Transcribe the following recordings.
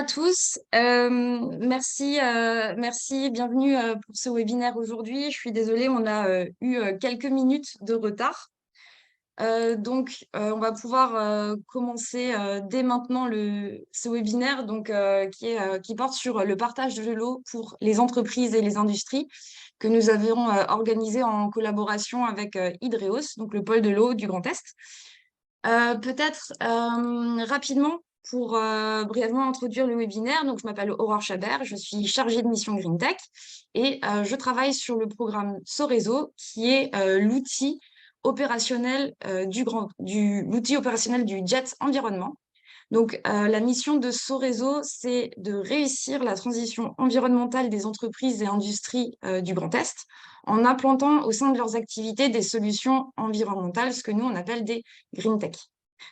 à tous. Merci, bienvenue pour ce webinaire aujourd'hui. Je suis désolée, on a eu quelques minutes de retard. On va pouvoir commencer dès maintenant ce webinaire qui porte sur le partage de l'eau pour les entreprises et les industries que nous avions organisé en collaboration avec Hydreos, donc le pôle de l'eau du Grand Est. Peut-être rapidement pour brièvement introduire le webinaire. Donc, je m'appelle Aurore Chabert, je suis chargée de mission Green Tech et je travaille sur le programme Sorezo, qui est l'outil opérationnel l'outil opérationnel du JET Environnement. Donc, la mission de Sorezo, c'est de réussir la transition environnementale des entreprises et industries du Grand Est en implantant au sein de leurs activités des solutions environnementales, ce que nous, on appelle des green tech.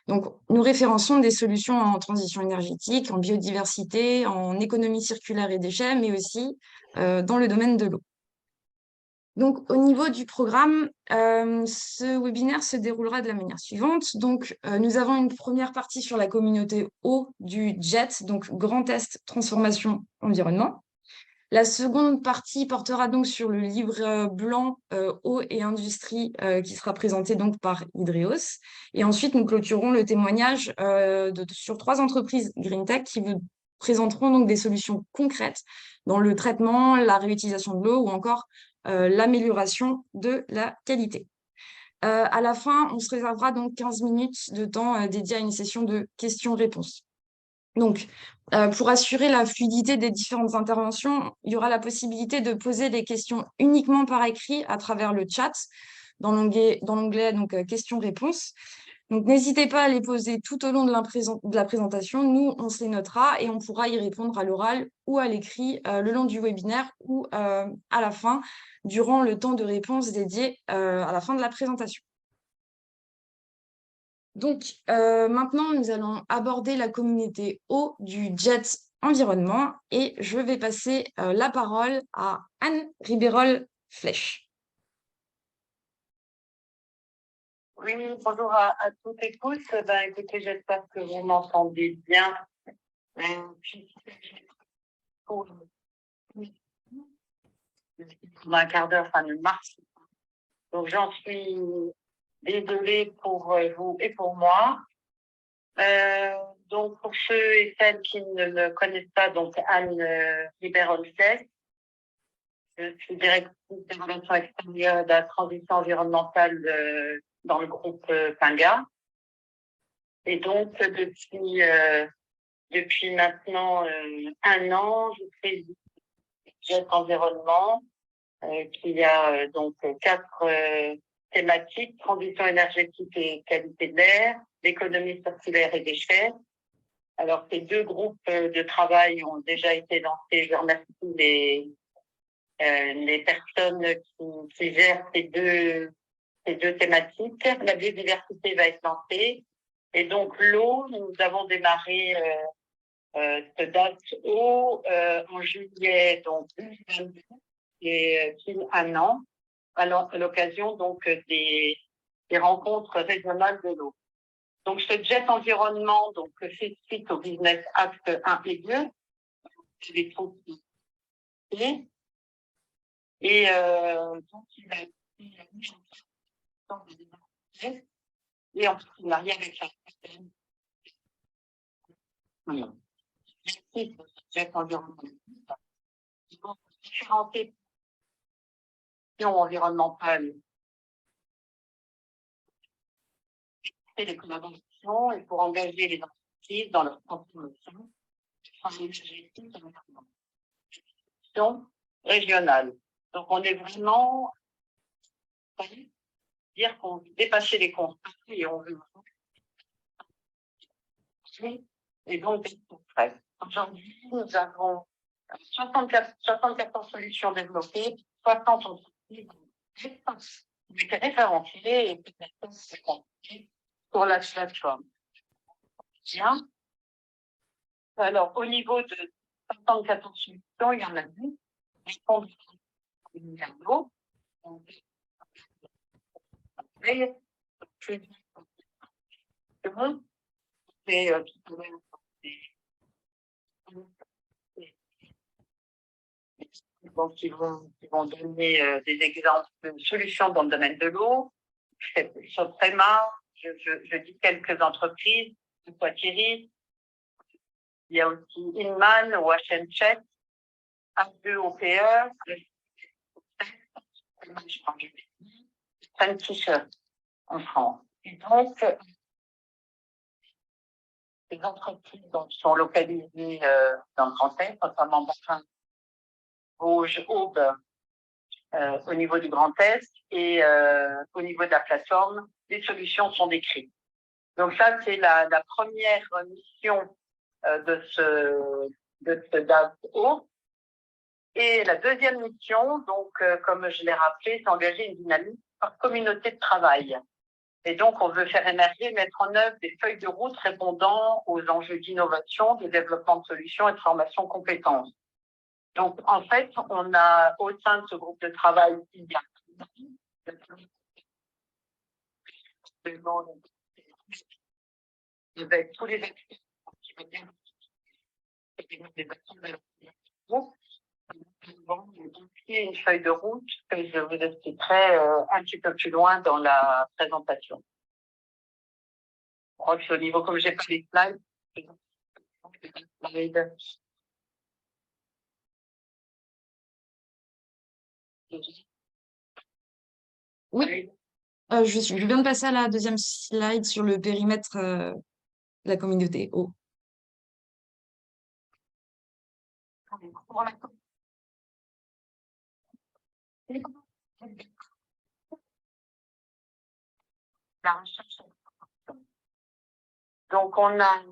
Donc, nous référençons des solutions en transition énergétique, en biodiversité, en économie circulaire et déchets, mais aussi dans le domaine de l'eau. Donc, au niveau du programme, ce webinaire se déroulera de la manière suivante. Donc, nous avons une première partie sur la communauté eau du JET, donc Grand Est Transformation Environnement. La seconde partie portera donc sur le livre blanc eau et industrie qui sera présenté donc par Hydreos. Et ensuite, nous clôturerons le témoignage sur 3 entreprises Green Tech qui vous présenteront donc des solutions concrètes dans le traitement, la réutilisation de l'eau ou encore l'amélioration de la qualité. À la fin, on se réservera donc 15 minutes de temps dédié à une session de questions-réponses. Donc, pour assurer la fluidité des différentes interventions, il y aura la possibilité de poser des questions uniquement par écrit à travers le chat dans l'onglet questions-réponses. Donc, n'hésitez pas à les poser tout au long de la présentation. Nous, on se les notera et on pourra y répondre à l'oral ou à l'écrit le long du webinaire ou à la fin, durant le temps de réponse dédié à la fin de la présentation. Donc, maintenant, nous allons aborder la communauté eau du JET Environnement et je vais passer la parole à Anne Ribérol-Flèche. Oui, bonjour à toutes et tous. Écoutez, j'espère que vous m'entendez bien. Pour un quart d'heure, ça ne marche pas. Donc, j'en suis désolée pour vous et pour moi. Donc, pour ceux et celles qui ne me connaissent pas, donc Anne Ribérol-Flèche, je suis directrice des relations extérieures de la transition environnementale dans le groupe Pinga. Et donc, depuis maintenant 1 an, je fais du JET Environnement, qui a donc 4 thématiques: transition énergétique et qualité de l'air, l'économie circulaire et déchets. Alors, ces 2 groupes de travail ont déjà été lancés. Je remercie les personnes qui gèrent ces deux thématiques. La biodiversité va être lancée. Et donc, l'eau, nous avons démarré ce DAT eau en juillet, donc 2022, et pile 1 an, à l'occasion donc des rencontres régionales de l'eau. Donc, ce JET Environnement donc fait suite au Business Act 1 et 2, les et donc il a été mis en place dans des démarches et en partenariat avec la SN. Voilà. Merci pour ce JET Environnement. Donc, différentes questions environnementales et les collaborations et pour engager les entreprises dans leur transformation énergétique et environnementale régionale. Donc, on est vraiment dire qu'on veut dépasser les constats et on veut. Et donc, aujourd'hui, nous avons 64 solutions développées, 60 entreprises qui ont été référencées et qui maintenant se construisent sur la plateforme. Bien. Alors, au niveau de 64 solutions, il y en a 10. Les fonds d'eau. Et c'est Donc, ils vont donner des exemples de solutions dans le domaine de l'eau. Sur Préma, je dis quelques entreprises, Poitiers. Il y a aussi Inman, Wash Check, A2OPE, T-shirt en France. Et donc, les entreprises sont localisées dans le Grand Est, notamment Baffin, Vosges, Aube, au niveau du Grand Est, et au niveau de la plateforme, les solutions sont décrites. Donc ça, c'est la première mission de ce DAO. Et la deuxième mission, donc, comme je l'ai rappelé, c'est engager une dynamique par communauté de travail. Et donc, on veut faire émerger, mettre en œuvre des feuilles de route répondant aux enjeux d'innovation, de développement de solutions et de formation compétences. Donc, en fait, on a, au sein de ce groupe de travail, il y a avec tous les acteurs qui veulent bien une feuille de route que je vous expliquerai un petit peu plus loin dans la présentation. Je crois que c'est au niveau, comme j'ai pas les slides, Oui, je viens de passer à la deuxième slide sur le périmètre de la communauté eau. La recherche. Donc, on a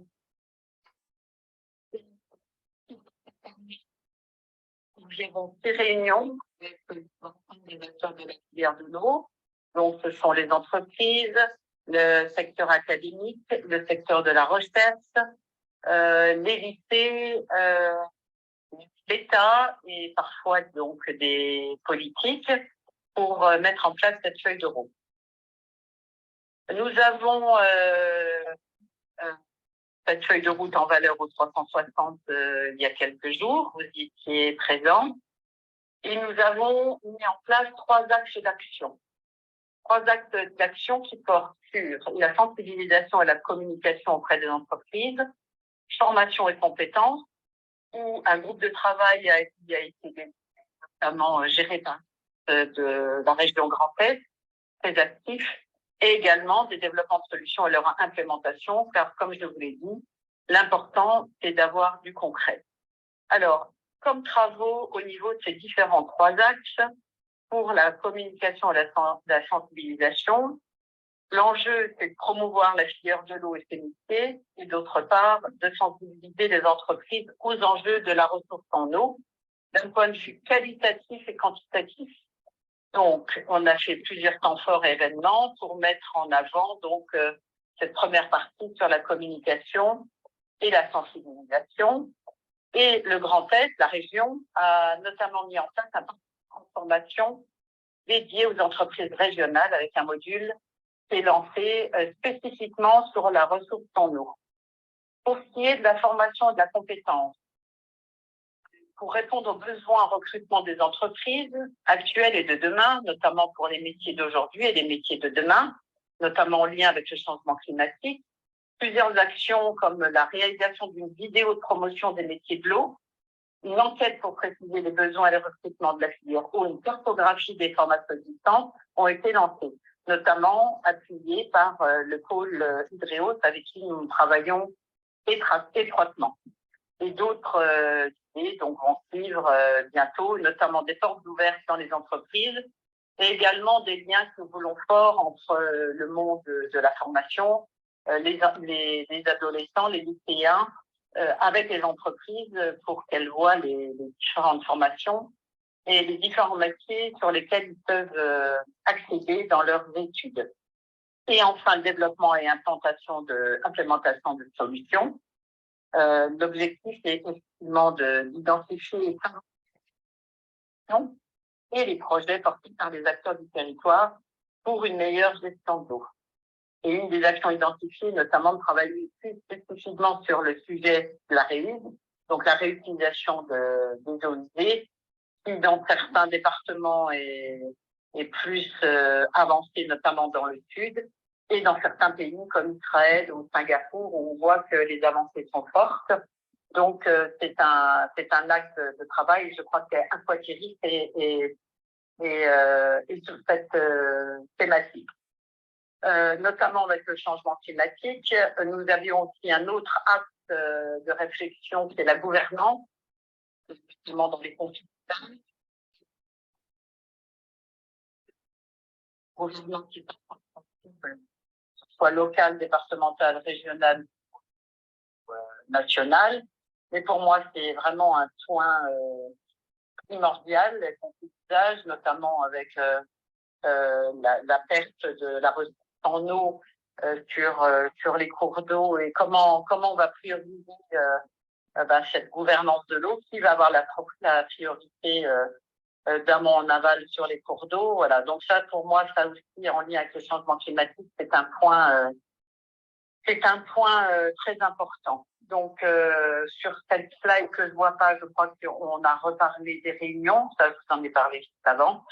ces réunions avec les acteurs de la filière de l'eau. Donc, ce sont les entreprises, le secteur académique, le secteur de la recherche, les lycées, l'État et parfois donc des politiques pour mettre en place cette feuille de route. Nous avons cette feuille de route en valeur au 360 il y a quelques jours, vous y étiez présents, et nous avons mis en place 3 axes d'action. 3 axes d'action qui portent sur la sensibilisation et la communication auprès des entreprises, formation et compétences, où un groupe de travail a été notamment géré par de la région Grand Est, très actif, et également des développements de solutions et leur implémentation, car comme je vous l'ai dit, l'important, c'est d'avoir du concret. Alors, comme travaux au niveau de ces différents 3 axes, pour la communication et la sensibilisation, l'enjeu, c'est de promouvoir la filière de l'eau et ses métiers, et d'autre part, de sensibiliser les entreprises aux enjeux de la ressource en eau, d'un point de vue qualitatif et quantitatif. Donc, on a fait plusieurs temps forts et événements pour mettre en avant donc cette première partie sur la communication et la sensibilisation. Et le Grand Est, la région, a notamment mis en place un parcours de transformation dédié aux entreprises régionales avec un module qui est lancé spécifiquement sur la ressource en eau. Pour ce qui est de la formation et de la compétence, pour répondre aux besoins en recrutement des entreprises actuelles et de demain, notamment pour les métiers d'aujourd'hui et les métiers de demain, notamment en lien avec le changement climatique, plusieurs actions comme la réalisation d'une vidéo de promotion des métiers de l'eau, une enquête pour préciser les besoins et les recrutements de la filière eau, une cartographie des formations existantes ont été lancées, notamment appuyées par le pôle Hydréos avec qui nous travaillons étroitement. Et d'autres idées donc, vont suivre bientôt, notamment des portes ouvertes dans les entreprises et également des liens que nous voulons forts entre le monde de la formation, les adolescents, les lycéens, avec les entreprises pour qu'elles voient les différentes formations et les différents métiers sur lesquels ils peuvent accéder dans leurs études. Et enfin, le développement et implémentation de solutions. L'objectif est effectivement d'identifier et les projets portés par les acteurs du territoire pour une meilleure gestion de l'eau. Et une des actions identifiées, notamment de travailler plus spécifiquement sur le sujet de la réuse, donc la réutilisation des eaux usées, qui dans certains départements est plus avancée, notamment dans le sud, et dans certains pays comme Israël ou Singapour, où on voit que les avancées sont fortes. Donc, c'est un axe de travail. Je crois qu'Aquatiris est sur cette thématique. Notamment avec le changement climatique, nous avions aussi un autre axe de réflexion, c'est la gouvernance, effectivement dans les conflits. Gouvernance qui soit locale, départementale, régionale, nationale. Mais pour moi, c'est vraiment un point primordial, les conflits d'usage, notamment avec la perte de la ressource en eau sur les cours d'eau, et comment on va prioriser cette gouvernance de l'eau, qui va avoir la priorité d'amont en aval sur les cours d'eau. Voilà. Donc ça, pour moi, ça aussi, en lien avec le changement climatique, c'est un point très important. Donc, sur cette slide que je vois pas, je crois qu'on a reparlé des réunions, ça, je vous en ai parlé juste avant.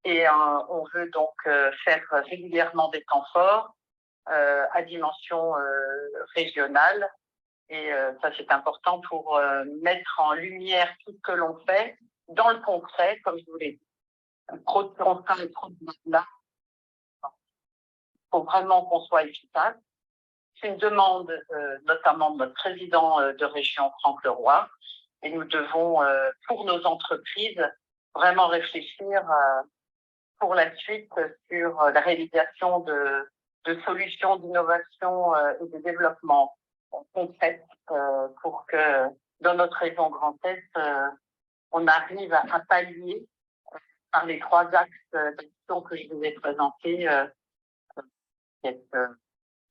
Et on veut donc faire régulièrement des temps forts à dimension régionale. Et ça, c'est important pour mettre en lumière tout ce que l'on fait dans le concret, comme je vous l'ai dit. Trop de contraintes et trop de là. Il faut vraiment qu'on soit efficace. C'est une demande notamment de notre président de région, Franck Leroy. Et nous devons, pour nos entreprises, vraiment réfléchir pour la suite sur la réalisation de solutions d'innovation et de développement concrètes pour que dans notre région Grand Est, on arrive à pallier par les 3 axes d'action que je vous ai présentés cette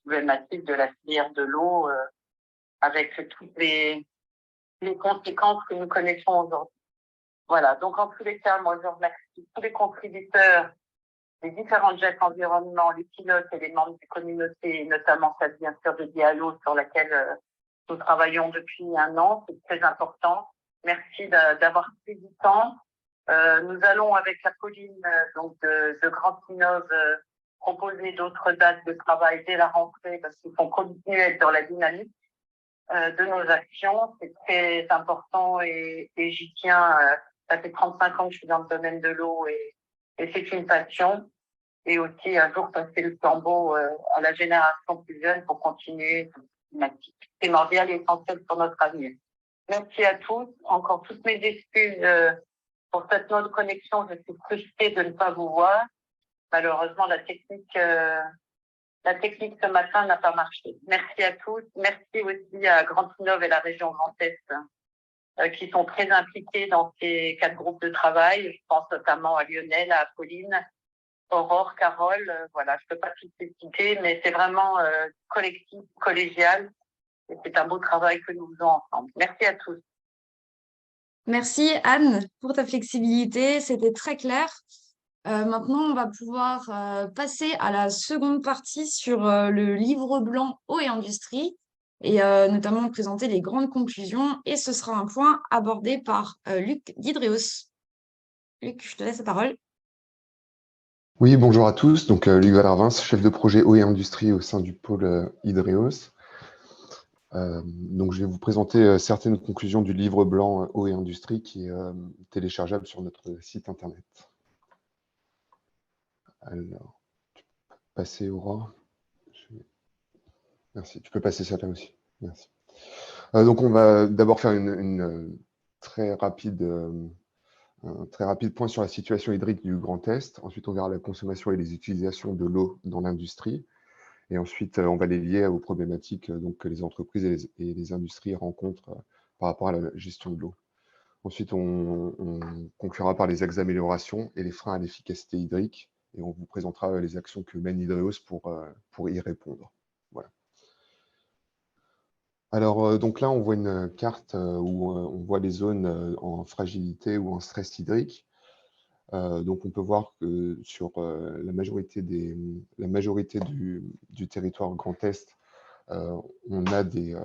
problématique de la filière de l'eau avec toutes les conséquences que nous connaissons aujourd'hui. Voilà, donc en tous les cas, moi je remercie tous les contributeurs, les différents GEC environnement, les pilotes et les membres des communautés, notamment celle bien sûr de Diallo sur laquelle nous travaillons depuis 1 an, c'est très important. Merci d'avoir pris du temps. Nous allons avec la Pauline donc de Grand Innov proposer d'autres dates de travail dès la rentrée, parce qu'il faut continuer à être dans la dynamique de nos actions. C'est très important et j'y tiens. Ça fait 35 ans que je suis dans le domaine de l'eau et c'est une passion. Et aussi un jour passer le flambeau à la génération plus jeune pour continuer une activité primordiale et essentielle pour notre avenir. Merci à tous. Encore toutes mes excuses pour cette non-connexion. Je suis frustrée de ne pas vous voir. Malheureusement, la technique ce matin n'a pas marché. Merci à tous. Merci aussi à Grand Innov et la région Grand Est qui sont très impliqués dans ces 4 groupes de travail. Je pense notamment à Lionel, à Pauline, Aurore, Carole. Voilà, je peux pas toutes les citer, mais c'est vraiment collectif, collégial. Et c'est un beau travail que nous faisons ensemble. Merci à tous. Merci Anne pour ta flexibilité, c'était très clair. Maintenant, on va pouvoir passer à la seconde partie sur le livre blanc eau et industrie, et notamment présenter les grandes conclusions. Et ce sera un point abordé par Luc d'Hydreos. Luc, je te laisse la parole. Oui, bonjour à tous. Donc, Luc Vallervins, chef de projet eau et industrie au sein du pôle Hydreos. Donc, je vais vous présenter certaines conclusions du livre blanc eau et industrie qui est téléchargeable sur notre site internet. Alors, tu peux passer, Aurore. Merci. Tu peux passer celle-là aussi. Merci. Donc, on va d'abord faire un très rapide point sur la situation hydrique du Grand Est. Ensuite, on verra la consommation et les utilisations de l'eau dans l'industrie. Et ensuite, on va les lier aux problématiques donc, que les entreprises et les industries rencontrent par rapport à la gestion de l'eau. Ensuite, on conclura par les axes d'amélioration et les freins à l'efficacité hydrique. Et on vous présentera les actions que mène Hydreos pour y répondre. Voilà. Alors, donc là, on voit une carte où on voit les zones en fragilité ou en stress hydrique. Donc, on peut voir que sur la majorité du territoire Grand Est, on a des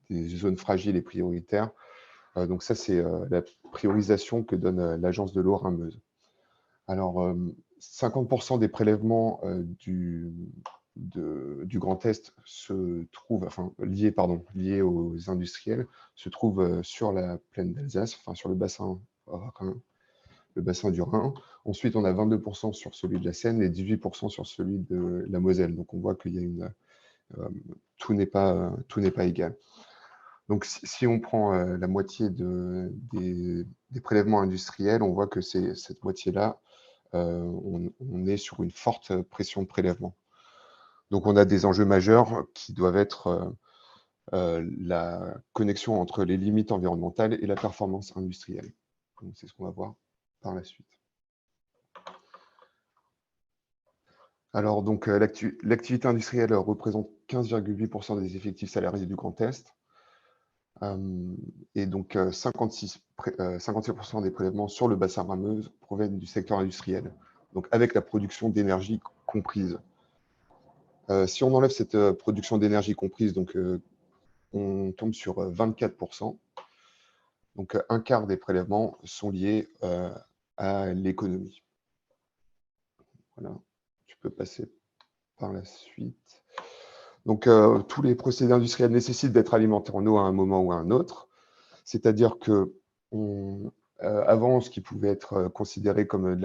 zones fragiles et prioritaires. Donc ça, c'est la priorisation que donne l'Agence de l'eau Rhin-Meuse. Alors, 50% des prélèvements du Grand Est se trouvent, liés aux industriels, se trouvent sur la plaine d'Alsace, enfin sur le bassin du Rhin. Ensuite, on a 22% sur celui de la Seine et 18% sur celui de la Moselle. Donc, on voit qu'il y a tout n'est pas égal. Donc, si on prend la moitié des prélèvements industriels, on voit que c'est cette moitié-là, on est sur une forte pression de prélèvement. Donc, on a des enjeux majeurs qui doivent être la connexion entre les limites environnementales et la performance industrielle. C'est ce qu'on va voir par la suite. Alors, donc, l'activité industrielle représente 15,8% des effectifs salariés du Grand Est. Et donc, 56% des prélèvements sur le bassin Rhin-Meuse proviennent du secteur industriel, donc avec la production d'énergie comprise. Si on enlève cette production d'énergie comprise, donc, on tombe sur 24%. Donc, un quart des prélèvements sont liés à l'économie. Voilà, tu peux passer par la suite. Donc, tous les procédés industriels nécessitent d'être alimentés en eau à un moment ou à un autre. C'est-à-dire que avant, ce qui pouvait être considéré comme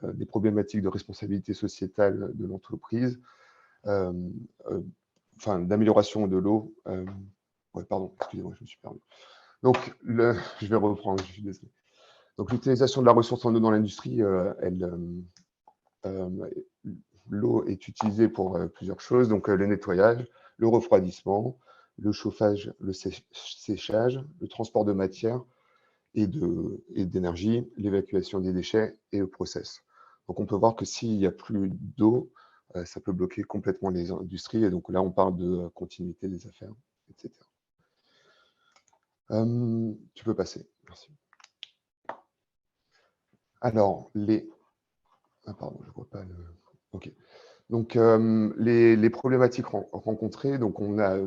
des problématiques de responsabilité sociétale de l'entreprise, d'amélioration de l'eau. Pardon, excusez-moi, je me suis perdu. Donc, je vais reprendre, je suis désolé. Donc, l'utilisation de la ressource en eau dans l'industrie, l'eau est utilisée pour plusieurs choses, donc le nettoyage, le refroidissement, le chauffage, le séchage, le transport de matière et d'énergie, l'évacuation des déchets et le process. Donc on peut voir que s'il n'y a plus d'eau, ça peut bloquer complètement les industries, et donc là on parle de continuité des affaires, etc. Tu peux passer, merci. Alors, pardon, je ne vois pas le... Ok. Donc, les problématiques rencontrées, donc on a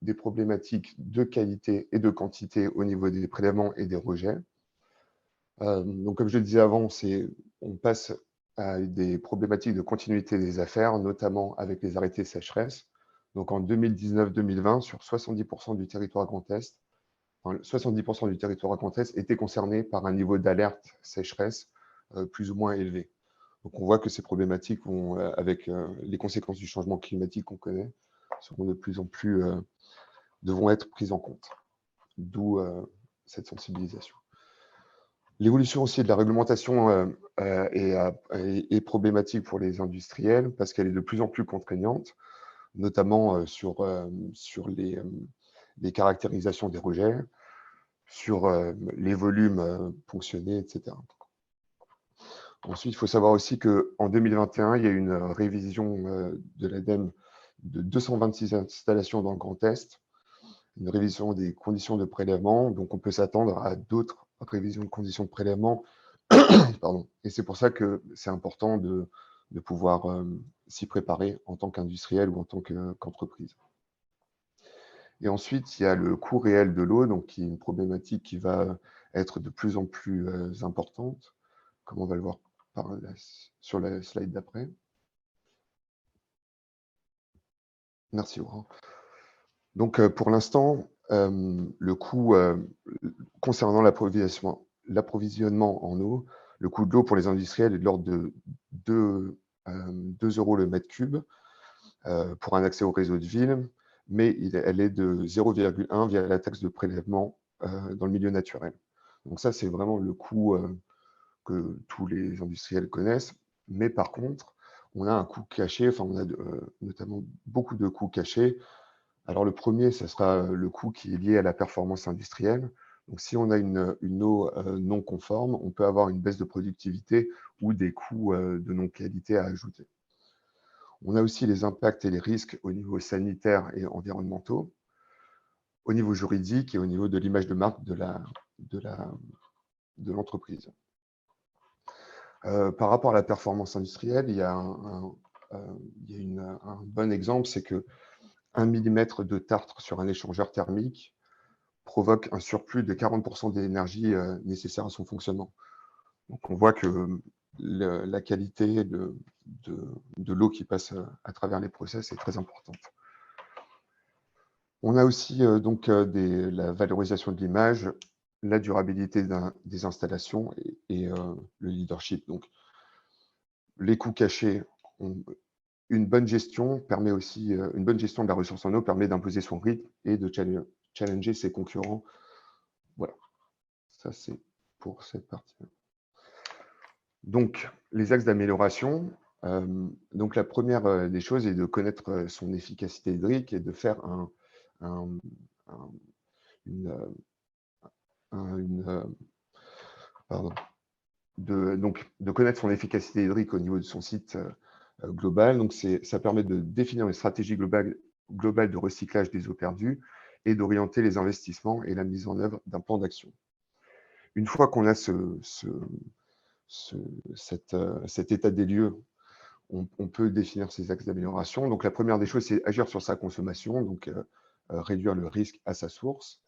des problématiques de qualité et de quantité au niveau des prélèvements et des rejets. Donc, comme je le disais avant, on passe à des problématiques de continuité des affaires, notamment avec les arrêtés sécheresse. Donc, en 2019-2020, sur 70% du territoire Grand Est, 70% du territoire Grand Est était concerné par un niveau d'alerte sécheresse plus ou moins élevé. Donc, on voit que ces problématiques, avec les conséquences du changement climatique qu'on connaît, seront de plus en plus, devront être prises en compte. D'où cette sensibilisation. L'évolution aussi de la réglementation est problématique pour les industriels parce qu'elle est de plus en plus contraignante, notamment sur les caractérisations des rejets, sur les volumes ponctionnés, etc. Ensuite, il faut savoir aussi qu'en 2021, il y a eu une révision de l'ADEME de 226 installations dans le Grand Est, une révision des conditions de prélèvement. Donc, on peut s'attendre à d'autres révisions de conditions de prélèvement. Pardon. Et c'est pour ça que c'est important de pouvoir s'y préparer en tant qu'industriel ou en tant qu'entreprise. Et ensuite, il y a le coût réel de l'eau, donc qui est une problématique qui va être de plus en plus importante, comme on va le voir sur la slide d'après. Merci, Laurent. Donc, pour l'instant, le coût concernant l'approvisionnement en eau, le coût de l'eau pour les industriels est de l'ordre de 2 € le mètre cube pour un accès au réseau de ville, mais elle est de 0,1 via la taxe de prélèvement dans le milieu naturel. Donc ça, c'est vraiment le coût que tous les industriels connaissent. Mais par contre, on a un coût caché, enfin on a notamment beaucoup de coûts cachés. Alors le premier, ce sera le coût qui est lié à la performance industrielle. Donc si on a une eau non conforme, on peut avoir une baisse de productivité ou des coûts de non-qualité à ajouter. On a aussi les impacts et les risques au niveau sanitaire et environnementaux, au niveau juridique et au niveau de l'image de marque de l'entreprise. Par rapport à la performance industrielle, il y a un bon exemple, c'est que 1 mm de tartre sur un échangeur thermique provoque un surplus de 40% d'énergie nécessaire à son fonctionnement. Donc on voit que la qualité de l'eau qui passe à travers les process est très importante. On a aussi donc la valorisation de l'image, la durabilité des installations et le leadership. Donc, les coûts cachés, une bonne gestion permet aussi, une bonne gestion de la ressource en eau permet d'imposer son rythme et de challenger ses concurrents. Voilà, ça c'est pour cette partie. Donc, les axes d'amélioration. Donc, la première des choses est de connaître son efficacité hydrique et de faire de connaître son efficacité hydrique au niveau de son site global. Donc, ça permet de définir une stratégie globale de recyclage des eaux perdues et d'orienter les investissements et la mise en œuvre d'un plan d'action. Une fois qu'on a cet état des lieux, on peut définir ces axes d'amélioration. Donc, la première des choses, c'est agir sur sa consommation, donc réduire le risque à sa source.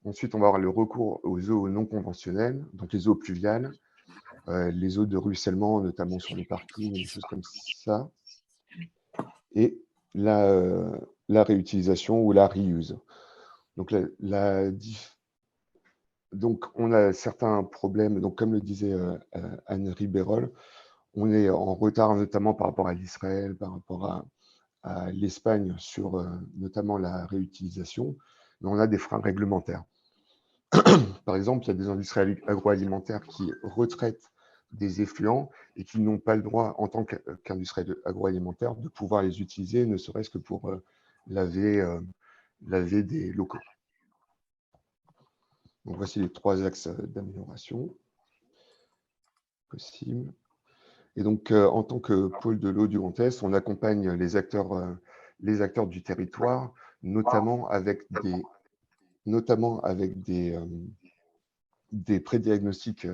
Ensuite, on va avoir le recours aux eaux non conventionnelles, donc les eaux pluviales, les eaux de ruissellement, notamment sur les parkings, des choses comme ça, et la réutilisation ou la reuse. Donc, donc on a certains problèmes, donc comme le disait Anne Ribérol, on est en retard notamment par rapport à l'Israël, par rapport à l'Espagne sur notamment la réutilisation, mais on a des freins réglementaires. Par exemple, il y a des industries agroalimentaires qui retraitent des effluents et qui n'ont pas le droit, en tant qu'industrie agroalimentaire, de pouvoir les utiliser, ne serait-ce que pour laver des locaux. Donc, voici les 3 axes d'amélioration possibles. Et donc, en tant que pôle de l'eau du Grand Est, on accompagne les acteurs du territoire, notamment avec des prédiagnostics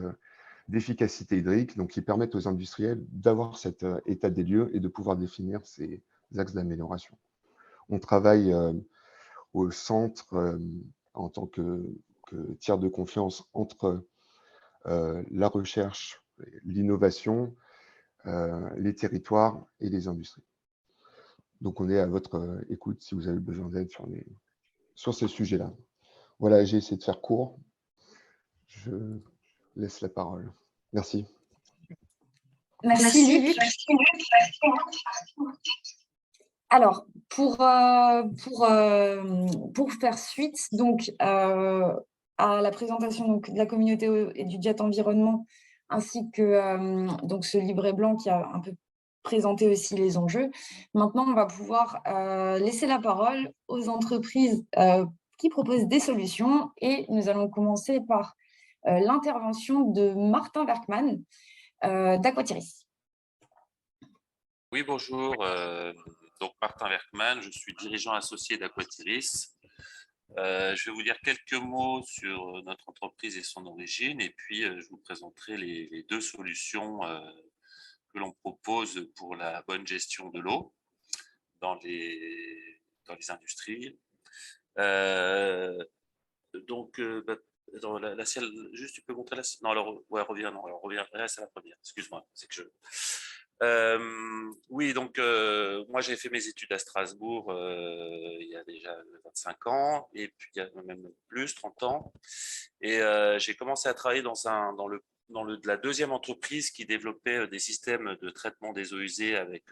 d'efficacité hydrique, donc qui permettent aux industriels d'avoir cet état des lieux et de pouvoir définir ces axes d'amélioration. On travaille au centre en tant que tiers de confiance entre la recherche, l'innovation, les territoires et les industries. Donc, on est à votre écoute si vous avez besoin d'aide sur ces sujets-là. Voilà, j'ai essayé de faire court. Je laisse la parole. Merci. Merci Luc. Alors, pour faire suite donc, à la présentation donc, de la communauté et du JET Environnement, ainsi que donc ce livret blanc qui a un peu présenté aussi les enjeux, maintenant, on va pouvoir laisser la parole aux entreprises qui proposent des solutions. Et nous allons commencer par l'intervention de Martin Werkman d'Aquatiris. Oui, bonjour. Donc Martin Werkman, je suis dirigeant associé d'Aquatiris. Je vais vous dire quelques mots sur notre entreprise et son origine, et puis je vous présenterai les 2 solutions que l'on propose pour la bonne gestion de l'eau dans les industries. Donc, dans la ciel, juste tu peux montrer la. Non, alors, ouais, reviens, non, alors reviens, reste à la première. Excuse-moi, c'est que je. Oui, donc moi j'ai fait mes études à Strasbourg il y a déjà 25 ans, et puis il y a même plus, 30 ans. Et j'ai commencé à travailler dans la 2e entreprise qui développait des systèmes de traitement des eaux usées avec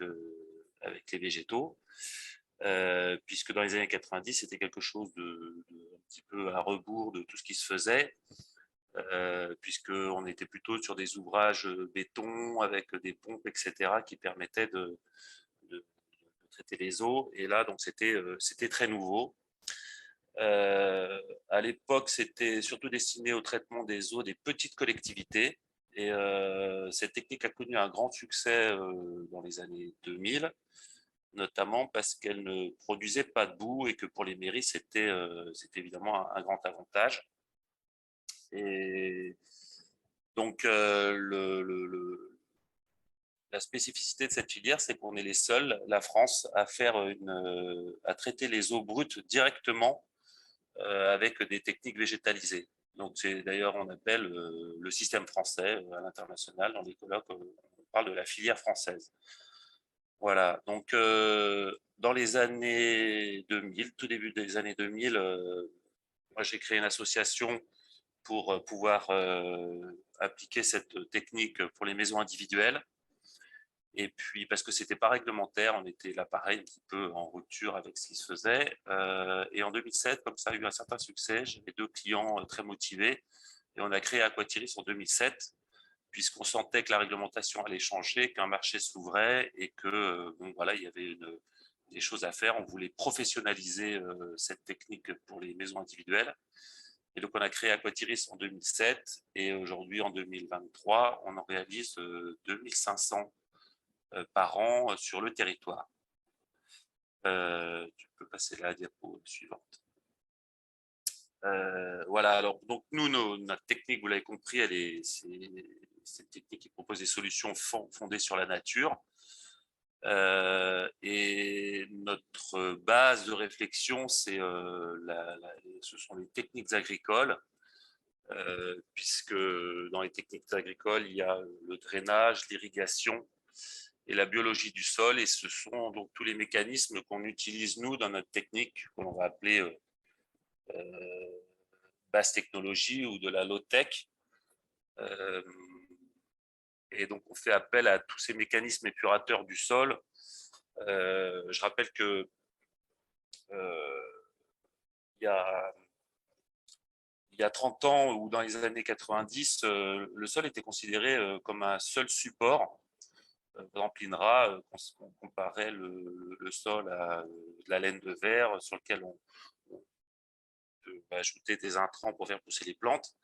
les végétaux. Puisque dans les années 90, c'était quelque chose de un petit peu à rebours de tout ce qui se faisait. Puisqu'on était plutôt sur des ouvrages béton avec des pompes, etc., qui permettaient de traiter les eaux. Et là, donc, c'était très nouveau. À l'époque, c'était surtout destiné au traitement des eaux des petites collectivités. Et cette technique a connu un grand succès dans les années 2000, notamment parce qu'elle ne produisait pas de boue et que pour les mairies, c'était évidemment un grand avantage. Et donc, la spécificité de cette filière, c'est qu'on est les seuls, la France, à traiter les eaux brutes directement avec des techniques végétalisées. Donc, c'est d'ailleurs, on appelle le système français à l'international. Dans les colloques, on parle de la filière française. Voilà. Donc, dans les années 2000, tout début des années 2000, moi, j'ai créé une association pour pouvoir appliquer cette technique pour les maisons individuelles. Et puis, parce que c'était pas réglementaire, on était là pareil, un petit peu en rupture avec ce qui se faisait. Et en 2007, comme ça a eu un certain succès, j'avais 2 clients très motivés. Et on a créé Aquatiris en 2007, puisqu'on sentait que la réglementation allait changer, qu'un marché s'ouvrait et que, bon, voilà, il y avait des choses à faire. On voulait professionnaliser cette technique pour les maisons individuelles. Et donc, on a créé Aquatiris en 2007. Et aujourd'hui, en 2023, on en réalise 2500 par an sur le territoire. Tu peux passer la diapo suivante. Voilà, alors donc nous, notre technique, vous l'avez compris, c'est une technique qui propose des solutions fondées sur la nature. Et notre base de réflexion, ce sont les techniques agricoles, puisque dans les techniques agricoles, il y a le drainage, l'irrigation et la biologie du sol, et ce sont donc tous les mécanismes qu'on utilise nous dans notre technique, qu'on va appeler basse technologie ou de la low-tech. Et donc on fait appel à tous ces mécanismes épurateurs du sol. Je rappelle que il y a 30 ans ou dans les années 90, le sol était considéré comme un seul support. Par exemple, l'INRA, on comparait le sol à de la laine de verre sur lequel on peut ajouter des intrants pour faire pousser les plantes.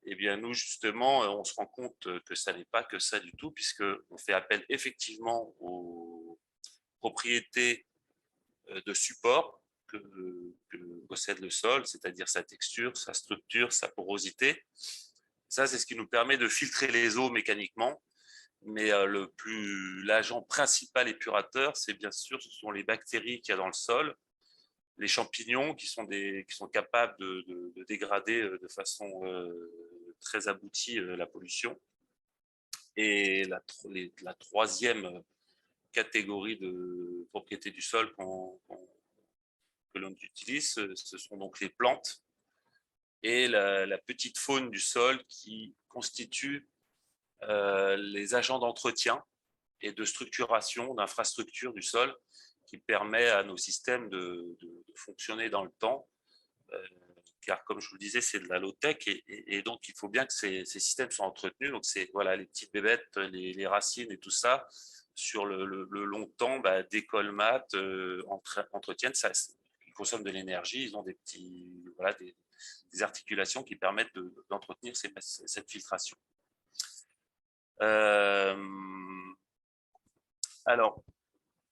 Eh bien, nous, justement, on se rend compte que ça n'est pas que ça du tout, puisqu'on fait appel effectivement aux propriétés de support que possède le sol, c'est-à-dire sa texture, sa structure, sa porosité. Ça, c'est ce qui nous permet de filtrer les eaux mécaniquement. Mais l'agent principal épurateur, c'est bien sûr, ce sont les bactéries qu'il y a dans le sol, les champignons qui sont capables de dégrader de façon très aboutie la pollution. Et la troisième catégorie de propriétés du sol que l'on utilise, ce sont donc les plantes et la petite faune du sol qui constitue les agents d'entretien et de structuration, d'infrastructure du sol qui permet à nos systèmes de fonctionner dans le temps. Car comme je vous le disais, c'est de la low-tech et donc il faut bien que ces systèmes soient entretenus. Donc c'est voilà, les petites bébêtes, les racines et tout ça, sur le long temps, décolmatent, entretiennent, ça, ils consomment de l'énergie, ils ont des articulations qui permettent d'entretenir cette filtration. Alors,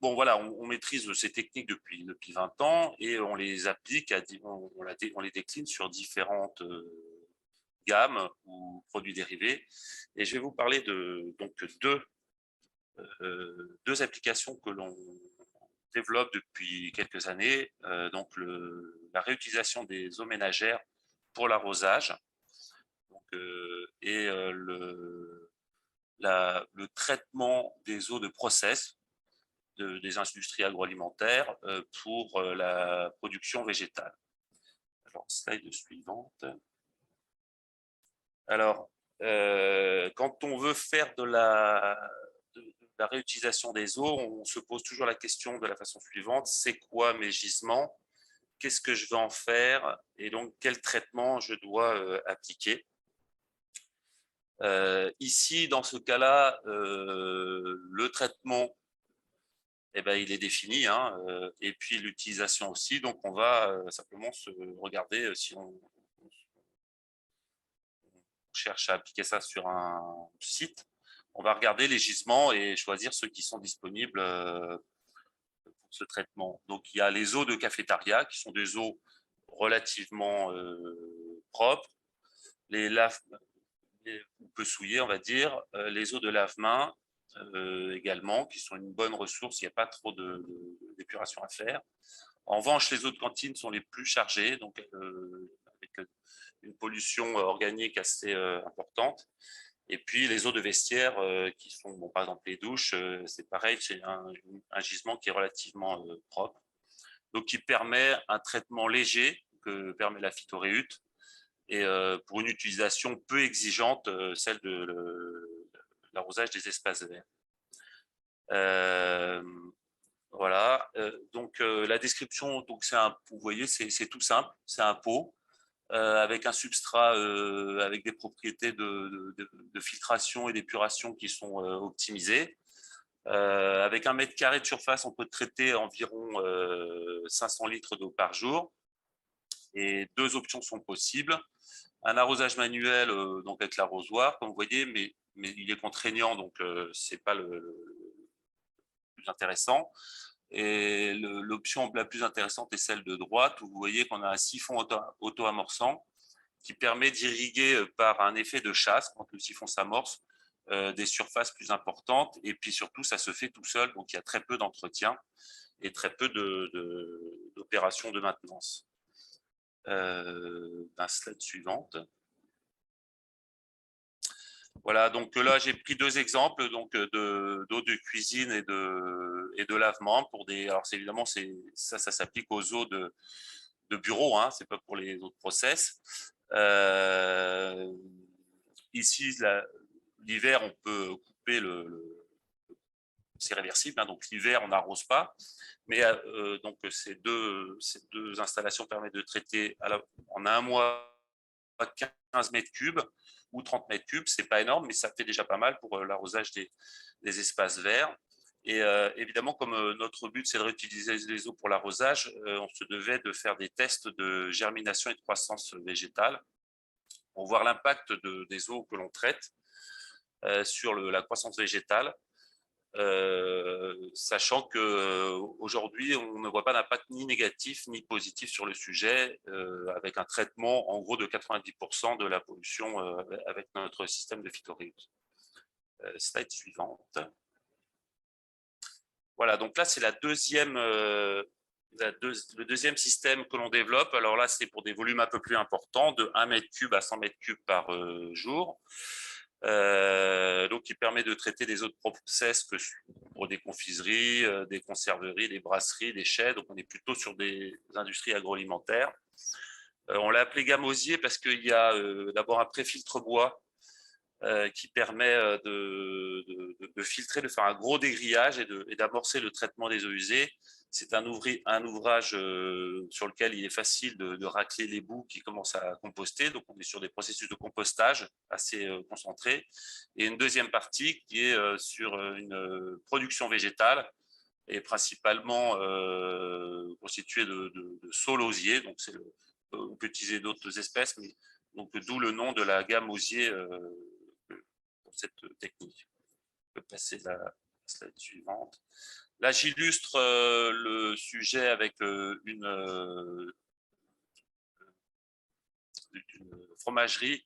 bon, voilà, on maîtrise ces techniques depuis 20 ans et on les applique, on les décline sur différentes gammes ou produits dérivés. Et je vais vous parler de donc deux applications que l'on développe depuis quelques années. Donc, la réutilisation des eaux ménagères pour l'arrosage et le traitement des eaux de process des industries agroalimentaires pour la production végétale. Alors, slide suivante. Alors, quand on veut faire de la réutilisation des eaux, on se pose toujours la question de la façon suivante, c'est quoi mes gisements? Qu'est-ce que je vais en faire? Et donc, quel traitement je dois appliquer? Ici, dans ce cas-là, le traitement, il est défini, hein, et puis l'utilisation aussi. Donc, on va simplement se regarder si on cherche à appliquer ça sur un site. On va regarder les gisements et choisir ceux qui sont disponibles pour ce traitement. Donc, il y a les eaux de cafétéria qui sont des eaux relativement propres, les laves peu souillées, on va dire, les eaux de lave-main également, qui sont une bonne ressource, il n'y a pas trop d'épuration à faire. En revanche, les eaux de cantine sont les plus chargées, donc avec une pollution organique assez importante. Et puis les eaux de vestiaire qui sont, bon, par exemple les douches, c'est pareil, c'est un gisement qui est relativement propre, donc qui permet un traitement léger que permet la phytoréute, et pour une utilisation peu exigeante, celle de l'arrosage des espaces verts. Voilà, donc la description, donc vous voyez, c'est tout simple, c'est un pot avec un substrat avec des propriétés de filtration et d'épuration qui sont optimisées. Avec 1 mètre carré de surface, on peut traiter environ 500 litres d'eau par jour, et 2 options sont possibles. Un arrosage manuel, donc avec l'arrosoir, comme vous voyez, mais il est contraignant, donc c'est pas le plus intéressant. Et l'option la plus intéressante est celle de droite, où vous voyez qu'on a un siphon auto-amorçant qui permet d'irriguer par un effet de chasse, quand le siphon s'amorce, des surfaces plus importantes. Et puis surtout, ça se fait tout seul, donc il y a très peu d'entretien et très peu d'opérations de maintenance. Slide suivante. Voilà, donc là j'ai pris 2 exemples donc d'eau de cuisine et de lavement pour des. Alors évidemment ça s'applique aux eaux de bureau, hein, c'est pas pour les autres process. Ici l'hiver on peut couper c'est réversible, hein, donc l'hiver on n'arrose pas, mais donc ces deux installations permettent de traiter en un mois 15 mètres cubes ou 30 mètres cubes, c'est pas énorme, mais ça fait déjà pas mal pour l'arrosage des espaces verts. Et évidemment, comme notre but c'est de réutiliser les eaux pour l'arrosage, on se devait de faire des tests de germination et de croissance végétale pour voir l'impact des eaux que l'on traite sur la croissance végétale. Sachant qu'aujourd'hui, on ne voit pas d'impact ni négatif ni positif sur le sujet, avec un traitement en gros de 90% de la pollution avec notre système de phytoréute. Slide suivante. Voilà, donc là, c'est le deuxième système que l'on développe. Alors là, c'est pour des volumes un peu plus importants, de 1 mètre cube à 100 mètres cubes par jour. Donc, qui permet de traiter des eaux de process que pour des confiseries, des conserveries, des brasseries, des chais. Donc, on est plutôt sur des industries agroalimentaires. On l'a appelé gamme osier parce qu'il y a d'abord un préfiltre bois qui permet de filtrer, de faire un gros dégrillage et d'amorcer le traitement des eaux usées. C'est un ouvrage sur lequel il est facile de racler les boues qui commencent à composter. Donc, on est sur des processus de compostage assez concentrés. Et une deuxième partie qui est sur une production végétale et principalement constituée de saule osier. Donc, on peut utiliser d'autres espèces, mais d'où le nom de la gamme osier pour cette technique. On peut passer la slide suivante. Là, j'illustre le sujet avec une fromagerie,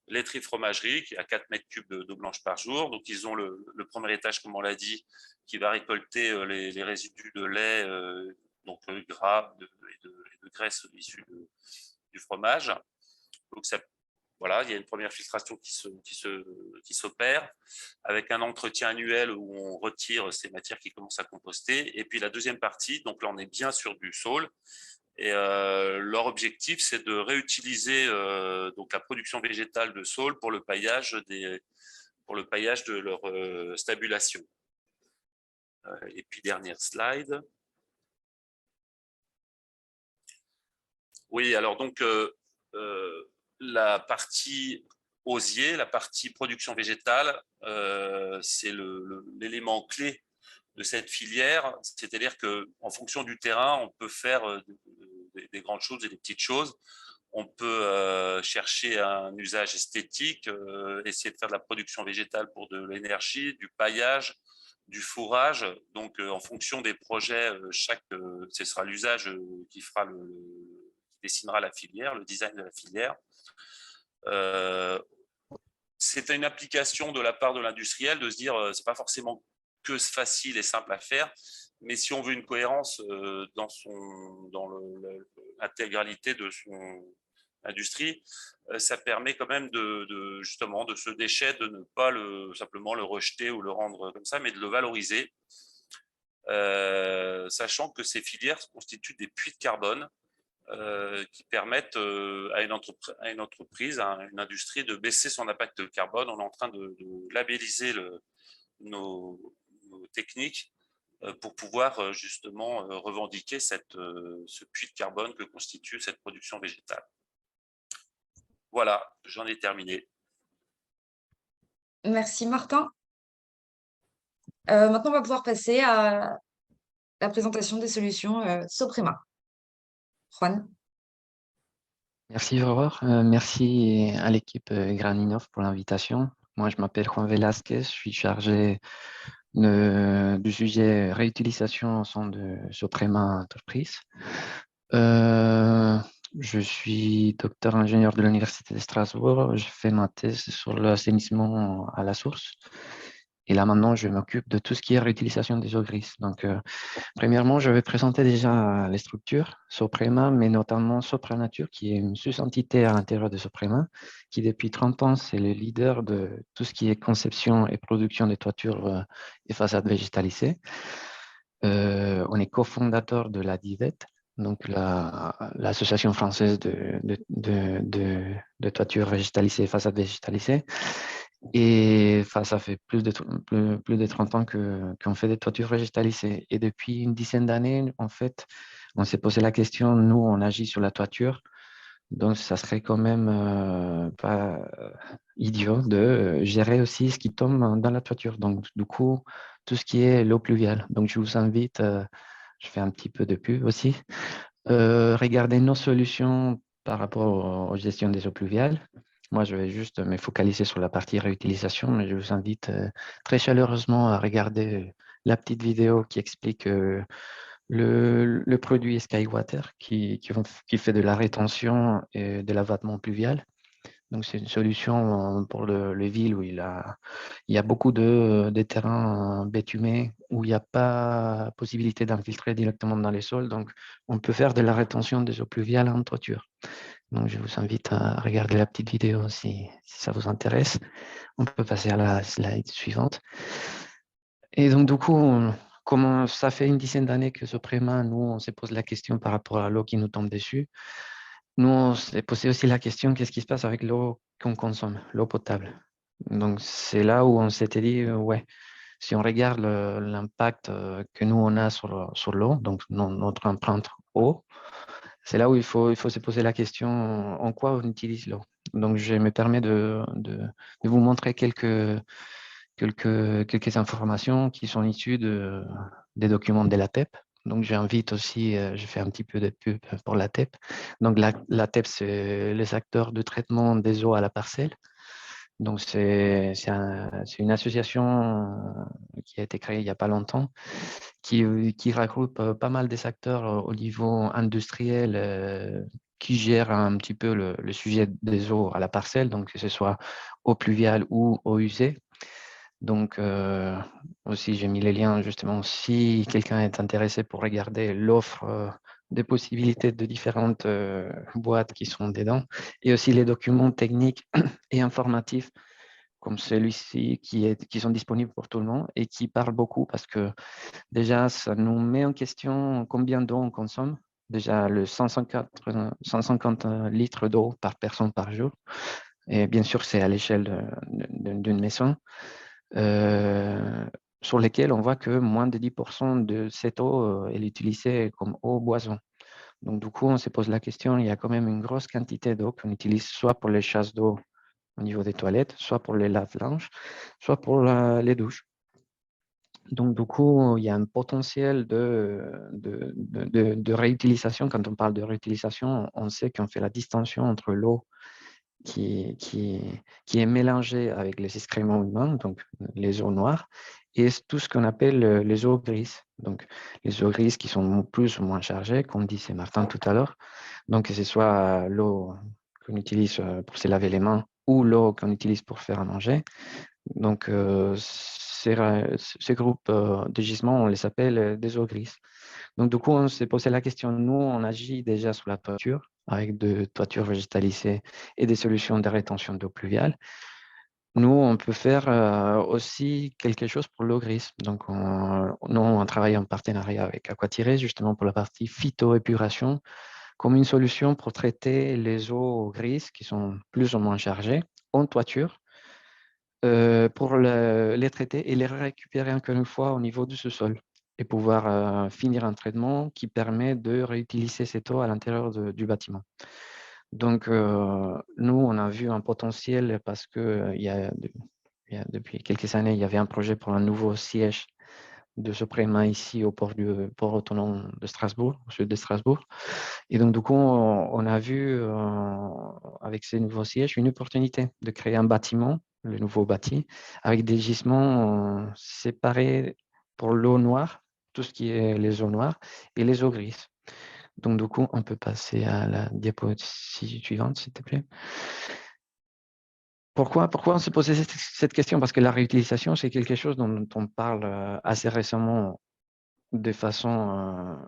laiterie fromagerie, qui a 4 mètres cubes d'eau blanche par jour. Donc, ils ont le premier étage, comme on l'a dit, qui va récolter les résidus de lait, donc gras et de graisse issus du fromage. Donc, voilà, il y a une première filtration qui s'opère avec un entretien annuel où on retire ces matières qui commencent à composter. Et puis la deuxième partie, donc là on est bien sur du saule. Et leur objectif, c'est de réutiliser donc la production végétale de saule pour le paillage de leur stabulation. Et puis dernière slide. Oui, alors donc la partie osier, la partie production végétale, c'est l'élément clé de cette filière. C'est-à-dire qu'en fonction du terrain, on peut faire des grandes choses et des petites choses. On peut chercher un usage esthétique, essayer de faire de la production végétale pour de l'énergie, du paillage, du fourrage. Donc, en fonction des projets, ce sera l'usage qui dessinera la filière, le design de la filière. C'est une application de la part de l'industriel de se dire c'est pas forcément que facile et simple à faire, Mais si on veut une cohérence dans l'intégralité de son industrie, ça permet quand même justement de ce déchet, de ne pas simplement le rejeter ou le rendre comme ça, mais de le valoriser, sachant que ces filières constituent des puits de carbone qui permettent à une entreprise, à une industrie de baisser son impact carbone. On est en train de labelliser nos techniques pour pouvoir justement revendiquer ce puits de carbone que constitue cette production végétale. Voilà, j'en ai terminé. Merci Martin. Maintenant, on va pouvoir passer à la présentation des solutions Soprema. Juan. Merci Aurore, merci à l'équipe Graninov pour l'invitation. Moi, je m'appelle Juan Velasquez, je suis chargé du sujet réutilisation au sein de Soprema Entreprise. Je suis docteur ingénieur de l'Université de Strasbourg. Je fais ma thèse sur l'assainissement à la source. Et là, maintenant, je m'occupe de tout ce qui est réutilisation des eaux grises. Donc, premièrement, je vais présenter déjà les structures Soprema, mais notamment Sopranature, qui est une sous-entité à l'intérieur de Soprema, qui depuis 30 ans, c'est le leader de tout ce qui est conception et production des toitures et façades végétalisées. On est cofondateur de la DIVET, donc l'association française de toitures végétalisées et façades végétalisées. Et ça fait plus de 30 ans qu'on fait des toitures végétalisées. Et depuis une dizaine d'années, en fait, on s'est posé la question, nous, on agit sur la toiture, donc ça serait quand même pas idiot de gérer aussi ce qui tombe dans la toiture. Donc, du coup, tout ce qui est l'eau pluviale. Donc, je vous invite, je fais un petit peu de pub aussi, regarder nos solutions par rapport aux gestions des eaux pluviales. Moi, je vais juste me focaliser sur la partie réutilisation, mais je vous invite très chaleureusement à regarder la petite vidéo qui explique le produit Skywater qui fait de la rétention et de l'abattement pluvial. Donc, c'est une solution pour les villes où il y a beaucoup de terrains bétumés, où il n'y a pas possibilité d'infiltrer directement dans les sols. Donc, on peut faire de la rétention des eaux pluviales en toiture. Donc, je vous invite à regarder la petite vidéo si ça vous intéresse. On peut passer à la slide suivante. Et donc, du coup, comme ça fait une dizaine d'années que Soprema, nous, on se pose la question par rapport à l'eau qui nous tombe dessus. Nous, on s'est posé aussi la question, qu'est-ce qui se passe avec l'eau qu'on consomme, l'eau potable? Donc, c'est là où on s'était dit, ouais, si on regarde l'impact que nous, on a sur l'eau, donc notre empreinte eau, c'est là où il faut se poser la question, en quoi on utilise l'eau? Donc, je me permets de vous montrer quelques informations qui sont issues des documents de la TEP. Donc, j'invite aussi, je fais un petit peu de pub pour la TEP. Donc, la TEP, c'est les acteurs de traitement des eaux à la parcelle. Donc, c'est une association qui a été créée il n'y a pas longtemps, qui regroupe pas mal des acteurs au niveau industriel qui gèrent un petit peu le sujet des eaux à la parcelle, donc que ce soit eau pluviale ou eau usée. Donc, aussi, j'ai mis les liens, justement, si quelqu'un est intéressé pour regarder l'offre des possibilités de différentes boîtes qui sont dedans, et aussi les documents techniques et informatifs comme celui-ci qui sont disponibles pour tout le monde et qui parlent beaucoup parce que déjà, ça nous met en question combien d'eau on consomme. Déjà, le 150 litres d'eau par personne par jour. Et bien sûr, c'est à l'échelle d'une maison. Sur lesquels on voit que moins de 10% de cette eau est utilisée comme eau boisson. Donc, du coup, on se pose la question, il y a quand même une grosse quantité d'eau qu'on utilise soit pour les chasses d'eau au niveau des toilettes, soit pour les lave-linges, soit pour les douches. Donc, du coup, il y a un potentiel de réutilisation. Quand on parle de réutilisation, on sait qu'on fait la distinction entre l'eau qui est mélangée avec les excréments humains, donc les eaux noires, et tout ce qu'on appelle les eaux grises. Donc, les eaux grises qui sont plus ou moins chargées, comme disait Martin tout à l'heure. Donc, que ce soit l'eau qu'on utilise pour se laver les mains ou l'eau qu'on utilise pour faire à manger. Donc, ces groupes de gisements, on les appelle des eaux grises. Donc, du coup, on s'est posé la question, nous, on agit déjà sur la toiture, avec de toitures végétalisées et des solutions de rétention d'eau pluviale. Nous, on peut faire aussi quelque chose pour l'eau grise. Donc, nous, on travaille en partenariat avec Aquatiré, justement pour la partie phytoépuration, comme une solution pour traiter les eaux grises qui sont plus ou moins chargées en toiture, pour les traiter et les récupérer encore une fois au niveau du sous-sol et pouvoir finir un traitement qui permet de réutiliser cette eau à l'intérieur du bâtiment. Donc, nous, on a vu un potentiel parce que depuis quelques années, il y avait un projet pour un nouveau siège de Soprema ici au port autonome de Strasbourg, au sud de Strasbourg. Et donc, du coup, on a vu avec ces nouveaux sièges une opportunité de créer un bâtiment, le nouveau bâti, avec des gisements séparés pour l'eau noire, tout ce qui est les eaux noires, et les eaux grises. Donc, du coup, on peut passer à la diapositive suivante, s'il te plaît. Pourquoi on se posait cette question? Parce que la réutilisation, c'est quelque chose dont on parle assez récemment de façon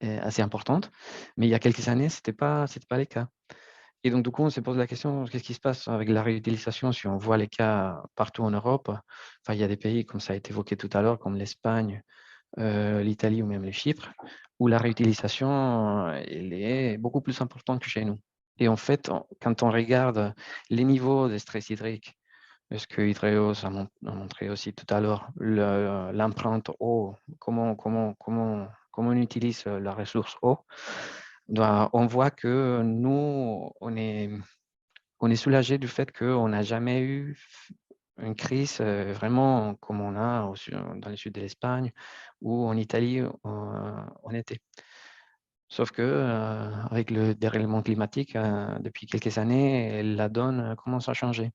assez importante, mais il y a quelques années, ce n'était pas le cas. Et donc, du coup, on se pose la question, qu'est-ce qui se passe avec la réutilisation si on voit les cas partout en Europe? Enfin, il y a des pays, comme ça a été évoqué tout à l'heure, comme l'Espagne, l'Italie ou même le Chypre, où la réutilisation elle est beaucoup plus importante que chez nous. Et en fait, quand on regarde les niveaux de stress hydrique, ce que Hydreos a montré aussi tout à l'heure, l'empreinte eau, comment on utilise la ressource eau, on voit que nous, on est soulagé du fait qu'on n'a jamais eu une crise vraiment comme on a dans le sud de l'Espagne ou en Italie en été. Sauf que avec le dérèglement climatique, depuis quelques années, la donne commence à changer.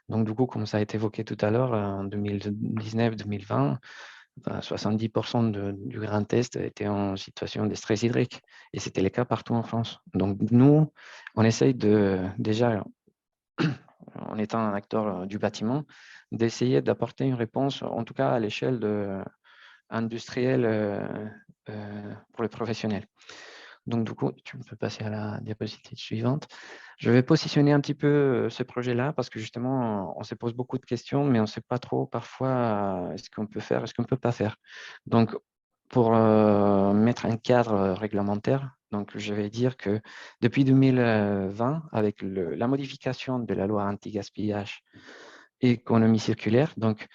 Donc, du coup, comme ça a été évoqué tout à l'heure, en 2019-2020, 70% du Grand Est était en situation de stress hydrique. Et c'était le cas partout en France. Donc, nous, on essaye déjà, en étant un acteur du bâtiment, d'essayer d'apporter une réponse, en tout cas à l'échelle industrielle pour les professionnels. Donc, du coup, tu peux passer à la diapositive suivante. Je vais positionner un petit peu ce projet-là parce que justement, on se pose beaucoup de questions, mais on ne sait pas trop parfois ce qu'on peut faire et ce qu'on ne peut pas faire. Donc, pour mettre un cadre réglementaire, donc je vais dire que depuis 2020, avec la modification de la loi anti-gaspillage et économie circulaire, donc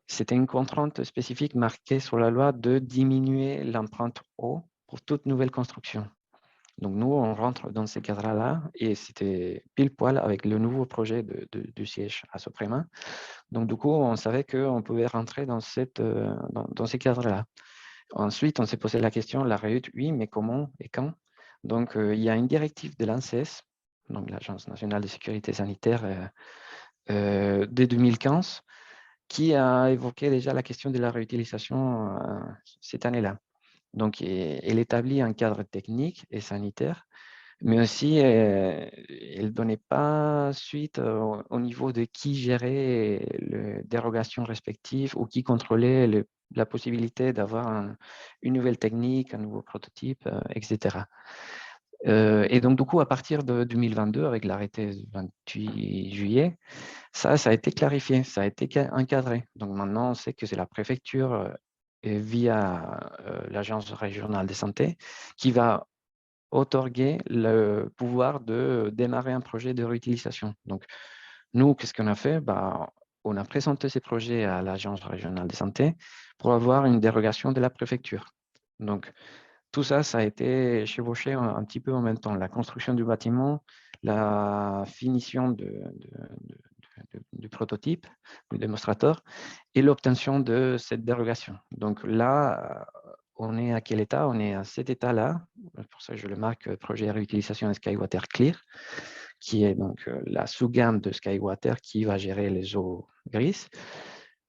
c'était une contrainte spécifique marquée sur la loi de diminuer l'empreinte eau pour toute nouvelle construction. Donc, nous, on rentre dans ces cadres-là et c'était pile poil avec le nouveau projet du siège à Soprema. Donc, du coup, on savait qu'on pouvait rentrer dans ces cadres-là. Ensuite, on s'est posé la question, la réut, oui, mais comment et quand? Donc, il y a une directive de l'ANSES, donc l'Agence nationale de sécurité sanitaire, dès 2015, qui a évoqué déjà la question de la réutilisation cette année-là. Donc, elle établit un cadre technique et sanitaire, mais aussi, elle ne donnait pas suite au niveau de qui gérait les dérogations respectives ou qui contrôlait la possibilité d'avoir une nouvelle technique, un nouveau prototype, etc. Et donc, du coup, à partir de 2022, avec l'arrêté du 28 juillet, ça a été clarifié, ça a été encadré. Donc, maintenant, on sait que c'est la préfecture via l'Agence régionale de santé qui va outorguer le pouvoir de démarrer un projet de réutilisation. Donc, nous, qu'est-ce qu'on a fait? On a présenté ces projets à l'Agence régionale de santé pour avoir une dérogation de la préfecture. Donc, tout ça, ça a été chevauché un petit peu en même temps. La construction du bâtiment, la finition du prototype, du démonstrateur, et l'obtention de cette dérogation. Donc là, on est à quel état? On est à cet état-là. Pour ça, je le marque projet réutilisation de SkyWater Clear, qui est donc la sous-gamme de SkyWater qui va gérer les eaux grises.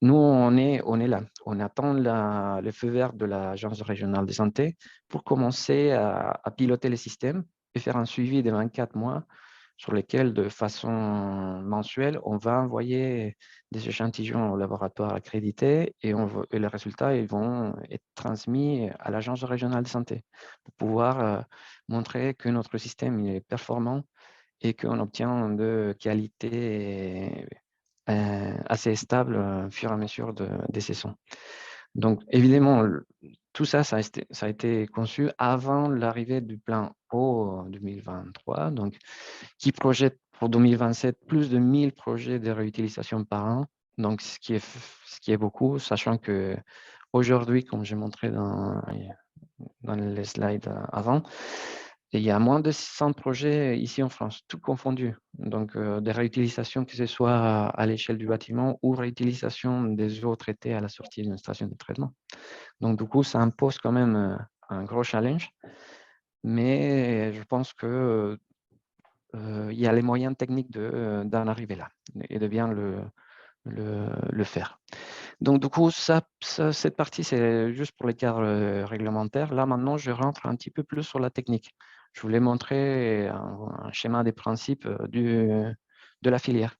Nous, on est là. On attend le feu vert de l'Agence régionale de santé pour commencer à piloter le système et faire un suivi de 24 mois sur lesquels, de façon mensuelle, on va envoyer des échantillons au laboratoire accrédité et les résultats ils vont être transmis à l'Agence régionale de santé pour pouvoir montrer que notre système est performant et qu'on obtient de qualité assez stable au fur et à mesure des saisons. Donc, évidemment, tout ça, ça a été conçu avant l'arrivée du plan O 2023, donc, qui projette pour 2027 plus de 1000 projets de réutilisation par an. Donc, ce qui est beaucoup, sachant qu'aujourd'hui, comme j'ai montré dans les slides avant, il y a moins de 600 projets ici en France, tout confondu. Donc, des réutilisations, que ce soit à l'échelle du bâtiment ou réutilisation des eaux traitées à la sortie d'une station de traitement. Donc, du coup, ça impose quand même un gros challenge. Mais je pense qu'il y a les moyens techniques d'en arriver là et de bien le faire. Donc, du coup, cette partie, c'est juste pour les cadres réglementaires. Là, maintenant, je rentre un petit peu plus sur la technique. Je voulais montrer un schéma des principes de la filière.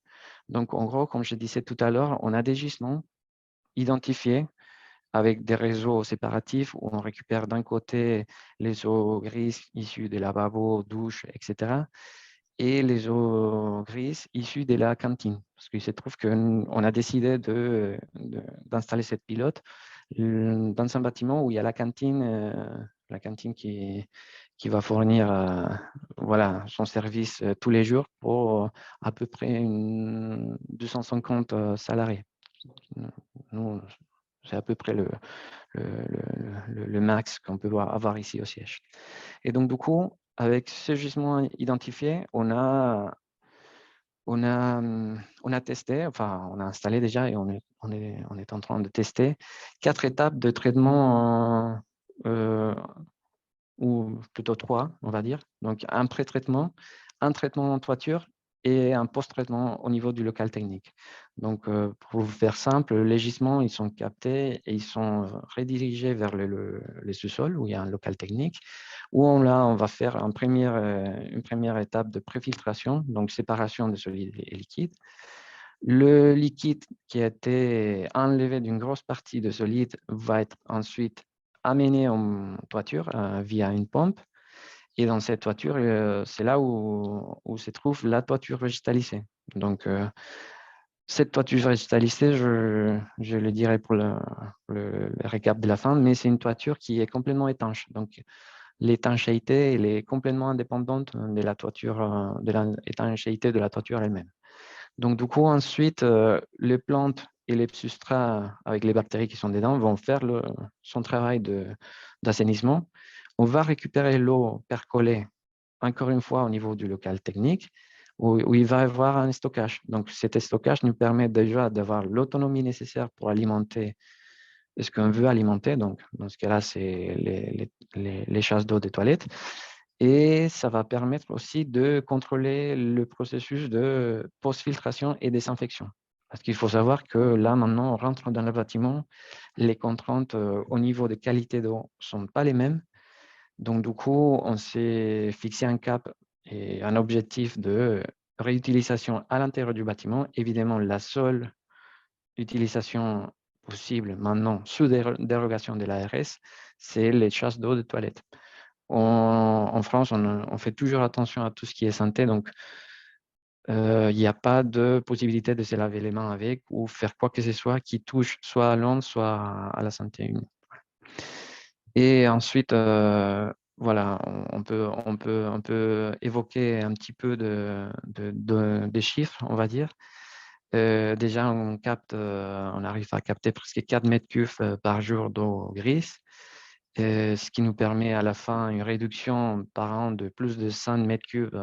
Donc, en gros, comme je disais tout à l'heure, on a des gisements identifiés avec des réseaux séparatifs où on récupère d'un côté les eaux grises issues des lavabos, douches, etc. et les eaux grises issues de la cantine. Parce qu'il se trouve qu'on a décidé d'installer cette pilote dans un bâtiment où il y a la cantine qui va fournir voilà, son service tous les jours pour à peu près 250 salariés. Nous, c'est à peu près le max qu'on peut avoir ici au siège. Et donc, du coup, avec ce gisement identifié, on a testé, enfin, on a installé déjà et on est en train de tester 4 étapes de traitement, ou plutôt 3, on va dire. Donc, un pré-traitement, un traitement en toiture et un post-traitement au niveau du local technique. Donc, pour vous faire simple, les gisements, ils sont captés et ils sont redirigés vers les sous-sols où il y a un local technique, où on va faire une première étape de préfiltration, donc séparation de solide et liquide. Le liquide qui a été enlevé d'une grosse partie de solide va être ensuite amené en toiture via une pompe. Et dans cette toiture, c'est là où se trouve la toiture végétalisée. Donc, cette toiture végétalisée, je le dirai pour le récap de la fin, mais c'est une toiture qui est complètement étanche. Donc, l'étanchéité, elle est complètement indépendante de la toiture, de l'étanchéité de la toiture elle-même. Donc, du coup, ensuite, les plantes et les substrats avec les bactéries qui sont dedans vont faire son travail d'assainissement. On va récupérer l'eau percolée, encore une fois, au niveau du local technique, où il va y avoir un stockage. Donc, cet stockage nous permet déjà d'avoir l'autonomie nécessaire pour alimenter ce qu'on veut alimenter. Donc, dans ce cas-là, c'est les chasses d'eau des toilettes. Et ça va permettre aussi de contrôler le processus de post-filtration et désinfection. Parce qu'il faut savoir que là, maintenant, on rentre dans le bâtiment, les contraintes au niveau de qualité d'eau ne sont pas les mêmes. Donc, du coup, on s'est fixé un cap et un objectif de réutilisation à l'intérieur du bâtiment. Évidemment, la seule utilisation possible maintenant, sous dérogation de l'ARS, c'est les chasses d'eau de toilettes. En France, on fait toujours attention à tout ce qui est santé, donc il n'y a pas de possibilité de se laver les mains avec ou faire quoi que ce soit qui touche soit à l'homme, soit à la santé humaine. Et ensuite, voilà, on peut évoquer un petit peu des chiffres, on va dire. Déjà, on arrive à capter presque 4 mètres cubes par jour d'eau grise, ce qui nous permet à la fin une réduction par an de plus de 5 mètres cubes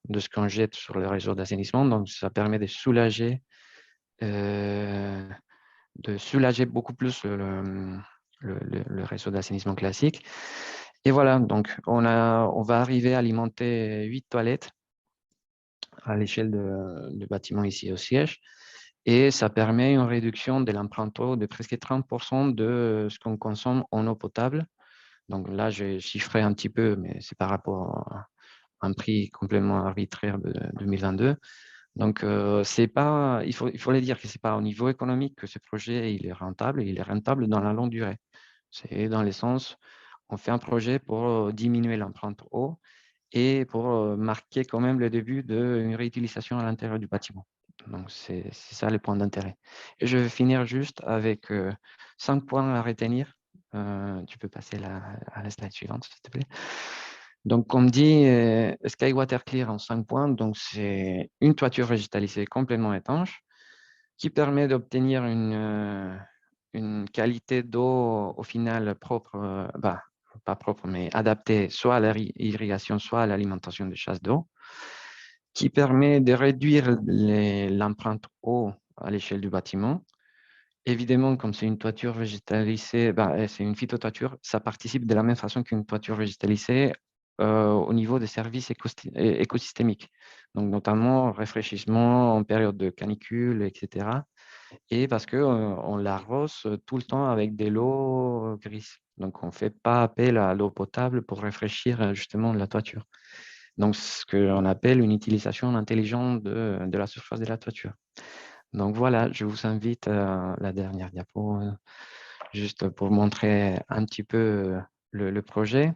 de ce qu'on jette sur le réseau d'assainissement. Donc, ça permet de soulager beaucoup plus le réseau d'assainissement classique. Et voilà, donc on va arriver à alimenter 8 toilettes à l'échelle du bâtiment ici au siège. Et ça permet une réduction de l'empreinte eau de presque 30% de ce qu'on consomme en eau potable. Donc là, j'ai chiffré un petit peu, mais c'est par rapport un prix complètement arbitraire de 2022. Donc, c'est pas, il faut le dire que ce n'est pas au niveau économique que ce projet il est rentable dans la longue durée. C'est dans le sens, on fait un projet pour diminuer l'empreinte eau et pour marquer quand même le début d'une réutilisation à l'intérieur du bâtiment. Donc, c'est ça le point d'intérêt. Et je vais finir juste avec 5 points à retenir. Tu peux passer à la slide suivante, s'il te plaît. Donc, comme dit, Skywater Clear en 5 points, donc c'est une toiture végétalisée complètement étanche qui permet d'obtenir une qualité d'eau au final propre, pas propre, mais adaptée soit à l'irrigation, soit à l'alimentation des chasses d'eau, qui permet de réduire l'empreinte eau à l'échelle du bâtiment. Évidemment, comme c'est une toiture végétalisée, c'est une phytotoiture, ça participe de la même façon qu'une toiture végétalisée au niveau des services écosystémiques, donc notamment rafraîchissement en période de canicule, etc. Et parce qu'on l'arrose tout le temps avec de l'eau grise. Donc, on ne fait pas appel à l'eau potable pour rafraîchir justement la toiture. Donc, ce qu'on appelle une utilisation intelligente de la surface de la toiture. Donc, voilà, je vous invite à la dernière diapo, juste pour montrer un petit peu le projet.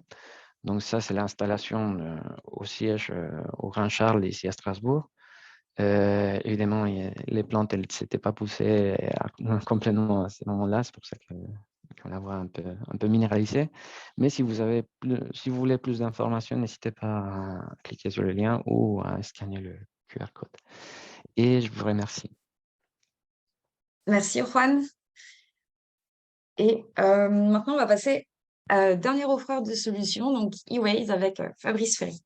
Donc, ça, c'est l'installation au siège au Grand Charles, ici à Strasbourg. Évidemment, les plantes, elles ne s'étaient pas poussées complètement à ce moment-là. C'est pour ça qu'on la voit un peu minéralisée. Mais si vous voulez plus d'informations, n'hésitez pas à cliquer sur le lien ou à scanner le QR code. Et je vous remercie. Merci, Juan. Et maintenant, on va passer à dernier offreur de solutions, donc eWays avec Fabrice Ferry.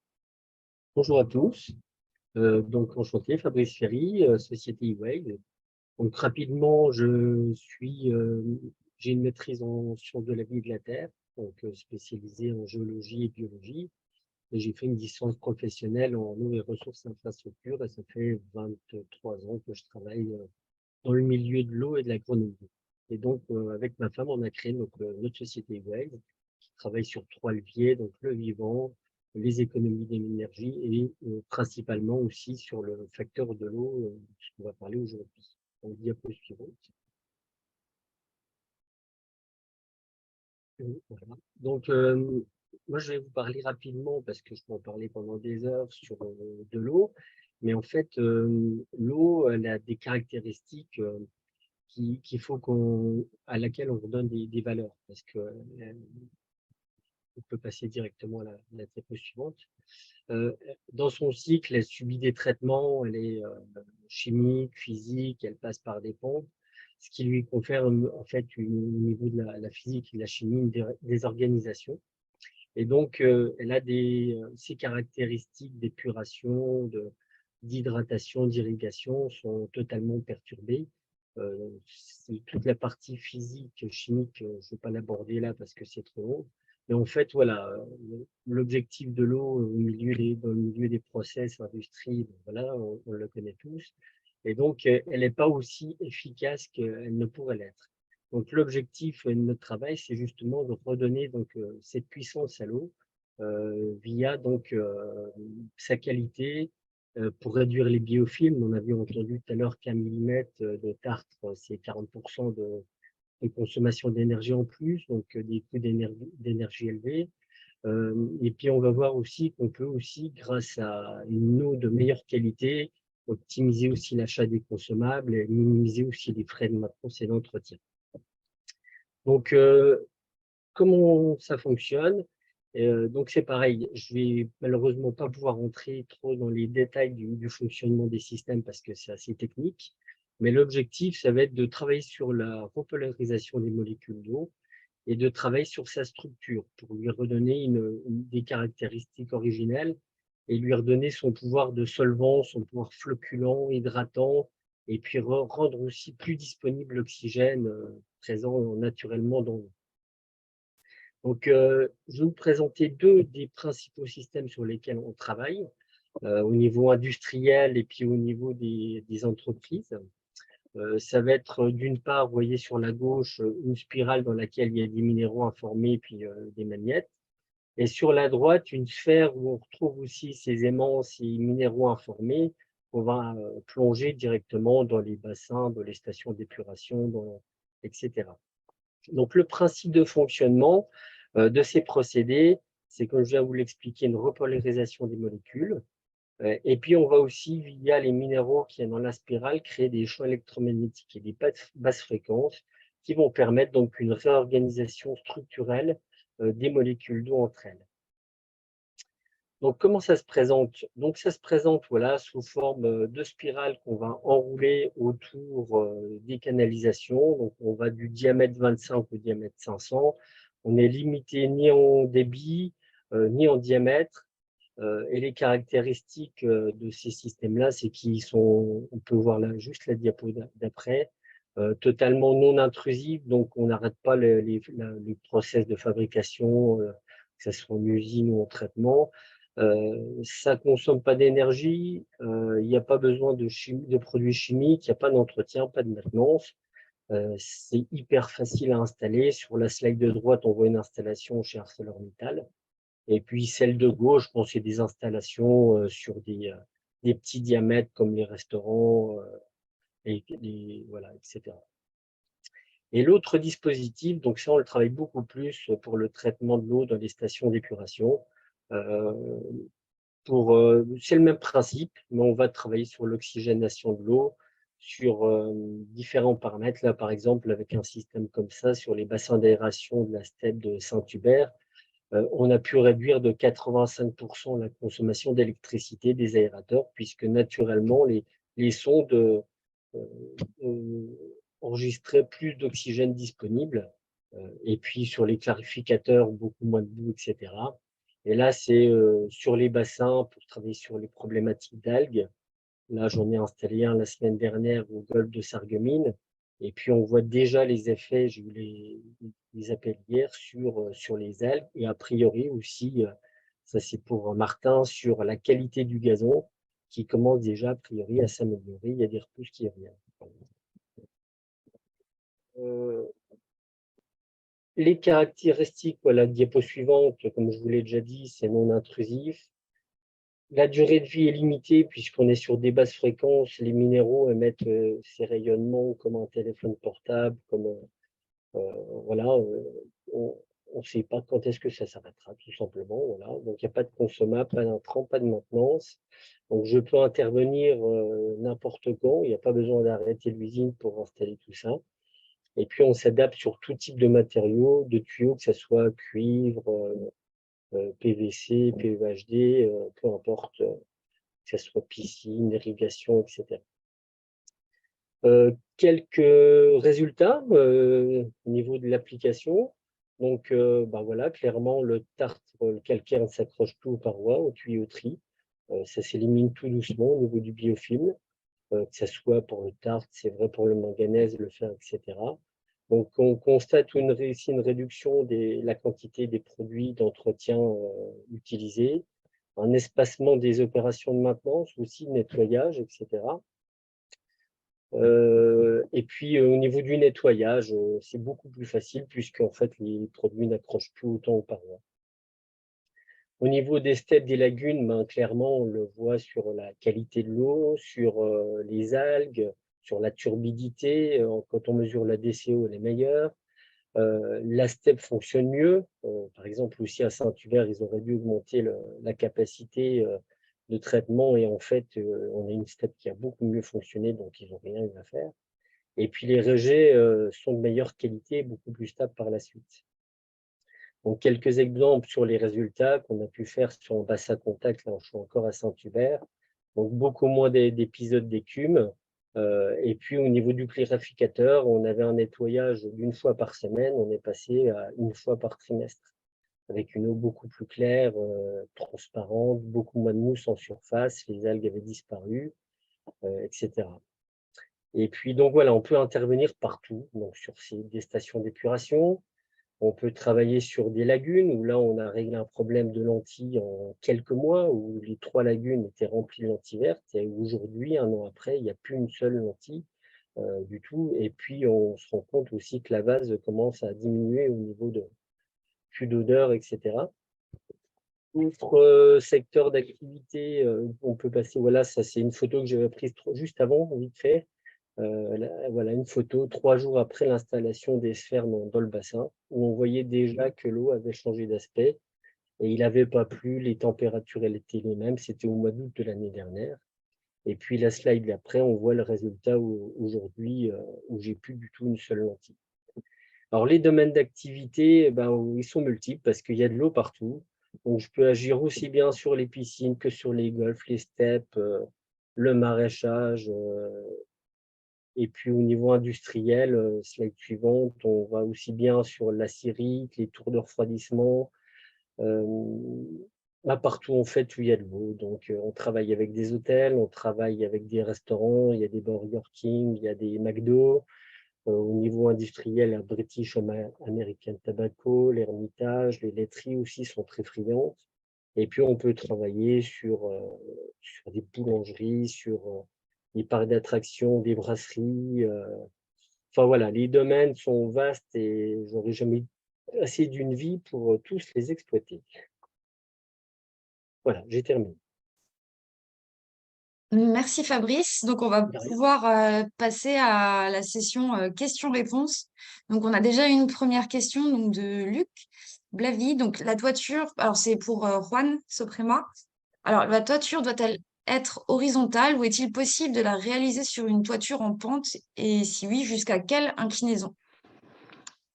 Bonjour à tous. Donc, enchanté, Fabrice Ferry, société eWays. Donc, rapidement, j'ai une maîtrise en sciences de la vie et de la terre, donc spécialisée en géologie et biologie. Et j'ai fait une licence professionnelle en eau et ressources et infrastructures, et ça fait 23 ans que je travaille dans le milieu de l'eau et de l'agronomie. Et donc, avec ma femme, on a créé notre société eWays, qui travaille sur 3 leviers, donc le vivant, les économies d'énergie et principalement aussi sur le facteur de l'eau, ce qu'on va parler aujourd'hui. Donc, diapo suivante. Voilà. Donc, moi, je vais vous parler rapidement parce que je peux en parler pendant des heures sur de l'eau. Mais en fait, l'eau, elle a des caractéristiques à laquelle on redonne des valeurs. Parce que on peut passer directement à la diapo suivante. Dans son cycle, elle subit des traitements, elle est chimique, physique, elle passe par des pompes, ce qui lui confère en fait au niveau de la physique et de la chimie des organisations. Et donc, elle a ces caractéristiques d'épuration, d'hydratation, d'irrigation sont totalement perturbées. Toute la partie physique, chimique, je ne vais pas l'aborder là parce que c'est trop long. Mais en fait, voilà, l'objectif de l'eau dans le milieu des process, industrie, voilà, on le connaît tous. Et donc, elle n'est pas aussi efficace qu'elle ne pourrait l'être. Donc, l'objectif de notre travail, c'est justement de redonner cette puissance à l'eau via sa qualité pour réduire les biofilms. On avait entendu tout à l'heure qu'un millimètre de tartre, c'est 40% de consommation d'énergie en plus, donc des coûts d'énergie élevés. Et puis, on va voir aussi qu'on peut aussi, grâce à une eau de meilleure qualité, optimiser aussi l'achat des consommables et minimiser aussi les frais de maintenance et d'entretien. Donc, comment ça fonctionne? Donc, c'est pareil, je vais malheureusement pas pouvoir rentrer trop dans les détails du fonctionnement des systèmes parce que c'est assez technique. Mais l'objectif, ça va être de travailler sur la repolarisation des molécules d'eau et de travailler sur sa structure pour lui redonner des caractéristiques originelles et lui redonner son pouvoir de solvant, son pouvoir flocculant, hydratant, et puis rendre aussi plus disponible l'oxygène présent naturellement dans l'eau. Donc, je vais vous présenter 2 des principaux systèmes sur lesquels on travaille au niveau industriel et puis au niveau des entreprises. Ça va être d'une part, vous voyez sur la gauche, une spirale dans laquelle il y a des minéraux informés puis des magnettes. Et sur la droite, une sphère où on retrouve aussi ces aimants, ces minéraux informés, qu'on va plonger directement dans les bassins, dans les stations d'épuration, etc. Donc, le principe de fonctionnement de ces procédés, c'est, comme je viens de vous l'expliquer, une repolarisation des molécules. Et puis, on va aussi, via les minéraux qui sont dans la spirale, créer des champs électromagnétiques et des basses fréquences qui vont permettre donc une réorganisation structurelle des molécules d'eau entre elles. Donc, comment ça se présente? Donc, ça se présente voilà, sous forme de spirale qu'on va enrouler autour des canalisations. Donc, on va du diamètre 25 au diamètre 500. On n'est limité ni en débit, ni en diamètre. Et les caractéristiques de ces systèmes-là, c'est qu'ils sont, on peut voir là juste la diapo d'après, totalement non intrusifs. Donc, on n'arrête pas les process de fabrication, que ce soit en usine ou en traitement. Ça consomme pas d'énergie, il n'y a pas besoin de produits chimiques, il n'y a pas d'entretien, pas de maintenance. C'est hyper facile à installer. Sur la slide de droite, on voit une installation chez ArcelorMittal. Et puis celle de gauche, bon, c'est des installations sur des petits diamètres comme les restaurants, voilà, etc. Et l'autre dispositif, donc ça, on le travaille beaucoup plus pour le traitement de l'eau dans les stations d'épuration. C'est le même principe, mais on va travailler sur l'oxygénation de l'eau, sur différents paramètres. Là, par exemple, avec un système comme ça, sur les bassins d'aération de la steppe de Saint-Hubert, on a pu réduire de 85% la consommation d'électricité des aérateurs, puisque naturellement, les sondes enregistraient plus d'oxygène disponible. Et puis, sur les clarificateurs, beaucoup moins de boue, etc. Et là, c'est sur les bassins pour travailler sur les problématiques d'algues. Là, j'en ai installé un la semaine dernière au golfe de Sarreguemines. Et puis, on voit déjà les effets, j'ai eu les appels hier sur les algues. Et a priori aussi, ça c'est pour Martin, sur la qualité du gazon qui commence déjà a priori à s'améliorer. Il y a des repousses qui reviennent. Les caractéristiques, voilà, diapo suivante, comme je vous l'ai déjà dit, c'est non intrusif. La durée de vie est limitée puisqu'on est sur des basses fréquences. Les minéraux émettent ces rayonnements comme un téléphone portable, comme voilà. On ne sait pas quand est-ce que ça s'arrêtera, tout simplement. Voilà. Donc il n'y a pas de consommable, pas d'intrant, pas de maintenance. Donc je peux intervenir n'importe quand. Il n'y a pas besoin d'arrêter l'usine pour installer tout ça. Et puis on s'adapte sur tout type de matériaux, de tuyaux, que ce soit cuivre, PVC, PEHD, peu importe, que ce soit piscine, irrigation, etc. Quelques résultats au niveau de l'application. Donc, voilà, clairement, le tartre, le calcaire ne s'accroche plus aux parois, aux tuyauteries. Ça s'élimine tout doucement au niveau du biofilm, que ce soit pour le tartre, c'est vrai pour le manganèse, le fer, etc. Donc, on constate ici une réduction de la quantité des produits d'entretien utilisés, un espacement des opérations de maintenance, aussi de nettoyage, etc. Et puis, au niveau du nettoyage, c'est beaucoup plus facile puisqu'en fait, les produits n'accrochent plus autant aux parois. Au niveau des steppes, des lagunes, ben, clairement, on le voit sur la qualité de l'eau, sur les algues, sur la turbidité. Quand on mesure la DCO, elle est meilleure. La steppe fonctionne mieux. Par exemple, aussi à Saint-Hubert, ils auraient dû augmenter la capacité de traitement. Et en fait, on a une steppe qui a beaucoup mieux fonctionné, donc ils n'ont rien eu à faire. Et puis les rejets sont de meilleure qualité, beaucoup plus stables par la suite. Donc quelques exemples sur les résultats qu'on a pu faire sur un bassin contact, là je suis encore à Saint-Hubert. Donc beaucoup moins d'épisodes d'écume. Et puis au niveau du clarificateur, on avait un nettoyage d'une fois par semaine, on est passé à une fois par trimestre, avec une eau beaucoup plus claire, transparente, beaucoup moins de mousse en surface, les algues avaient disparu, etc. Et puis, donc voilà, on peut intervenir partout, donc sur des stations d'épuration. On peut travailler sur des lagunes, où là, on a réglé un problème de lentilles en quelques mois, où les 3 lagunes étaient remplies de lentilles vertes. Et aujourd'hui, 1 an après, il n'y a plus une seule lentille du tout. Et puis, on se rend compte aussi que la vase commence à diminuer au niveau de plus d'odeur, etc. Autre secteur d'activité, on peut passer, voilà, ça c'est une photo que j'avais prise juste avant, vite fait. Voilà une photo 3 jours après l'installation des sphères dans le bassin, où on voyait déjà que l'eau avait changé d'aspect et il n'avait pas plu, les températures elles étaient les mêmes, c'était au mois d'août de l'année dernière. Et puis la slide d'après, on voit le résultat aujourd'hui, où j'ai plus du tout une seule lentille. Alors les domaines d'activité, ils sont multiples parce qu'il y a de l'eau partout. Donc je peux agir aussi bien sur les piscines que sur les golfs, les steppes, le maraîchage. Et puis au niveau industriel, slide suivante, on va aussi bien sur l'acérique, les tours de refroidissement, partout en fait où il y a de l'eau. Donc on travaille avec des hôtels, on travaille avec des restaurants, il y a des Burger King, il y a des McDo. Au niveau industriel, la British American Tobacco, l'Hermitage, les laiteries aussi sont très friandes. Et puis on peut travailler sur des boulangeries, sur des parcs d'attractions, des brasseries. Enfin voilà, les domaines sont vastes et j'aurais jamais assez d'une vie pour tous les exploiter. Voilà, j'ai terminé. Merci Fabrice. Donc, on va pouvoir passer à la session questions-réponses. Donc, on a déjà une première question donc, de Luc Blavy. Donc, la toiture, alors c'est pour Juan Soprema. Alors, la toiture doit-elle être horizontale ou est-il possible de la réaliser sur une toiture en pente? Et si oui, jusqu'à quelle inclinaison?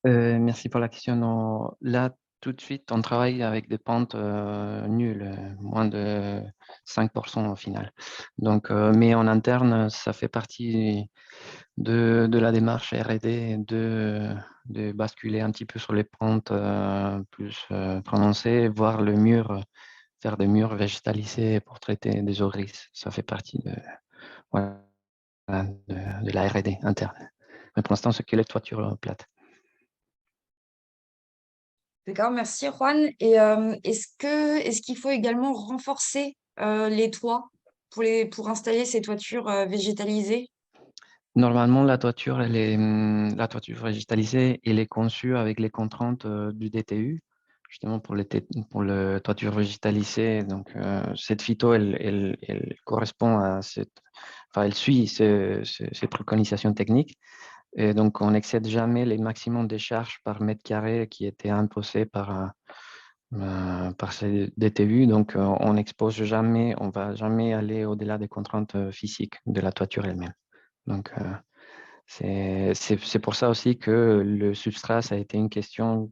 Merci pour la question. Non, là, tout de suite, on travaille avec des pentes nulles, moins de 5% au final. Donc, mais en interne, ça fait partie de la démarche R&D de basculer un petit peu sur les pentes plus prononcées, voir le mur, faire des murs végétalisés pour traiter des eaux grises. Ça fait partie voilà, de la R&D interne. Mais pour l'instant, c'est que les toitures plates. D'accord, merci Juan. Et est-ce qu'il faut également renforcer les toits pour installer ces toitures végétalisées? Normalement, la toiture, la toiture végétalisée, elle est conçue avec les contraintes du DTU, justement pour le toiture végétalisée. Donc, cette phyto, elle correspond à enfin, elle suit ces préconisations techniques. Et donc, on n'excède jamais les maximums de charges par mètre carré qui étaient imposés par ces DTU. Donc, on n'expose jamais, on va jamais aller au-delà des contraintes physiques de la toiture elle-même. Donc, c'est pour ça aussi que le substrat, ça a été une question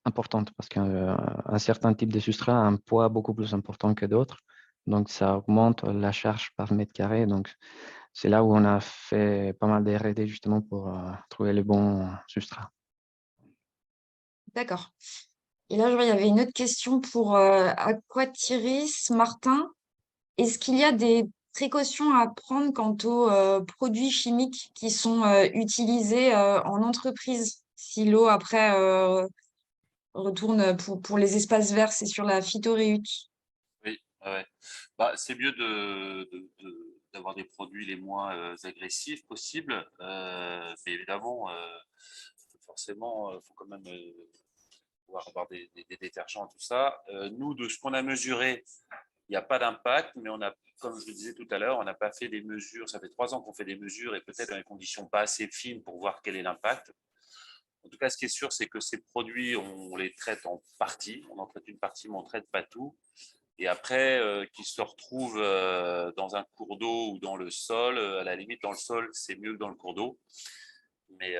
importante parce qu'un certain type de substrat a un poids beaucoup plus important que d'autres. Donc, ça augmente la charge par mètre carré. Donc, c'est là où on a fait pas mal de R&D justement pour trouver le bon substrat. D'accord. Et là, je vois, il y avait une autre question pour Aquatiris Martin. Est-ce qu'il y a des précautions à prendre quant aux produits chimiques qui sont utilisés en entreprise si l'eau après retourne pour les espaces verts, c'est sur la phytoréute? Oui, ouais. C'est mieux d'avoir des produits les moins agressifs possibles, mais évidemment, forcément, il faut quand même pouvoir avoir des détergents et tout ça. Nous, de ce qu'on a mesuré, il n'y a pas d'impact, mais on a, comme je le disais tout à l'heure, on n'a pas fait des mesures. Ça fait 3 ans qu'on fait des mesures et peut-être dans des conditions pas assez fines pour voir quel est l'impact. En tout cas, ce qui est sûr, c'est que ces produits, on les traite en partie. On en traite une partie, mais on ne traite pas tout. Et après, qu'ils se retrouvent dans un cours d'eau ou dans le sol, à la limite, dans le sol, c'est mieux que dans le cours d'eau. Mais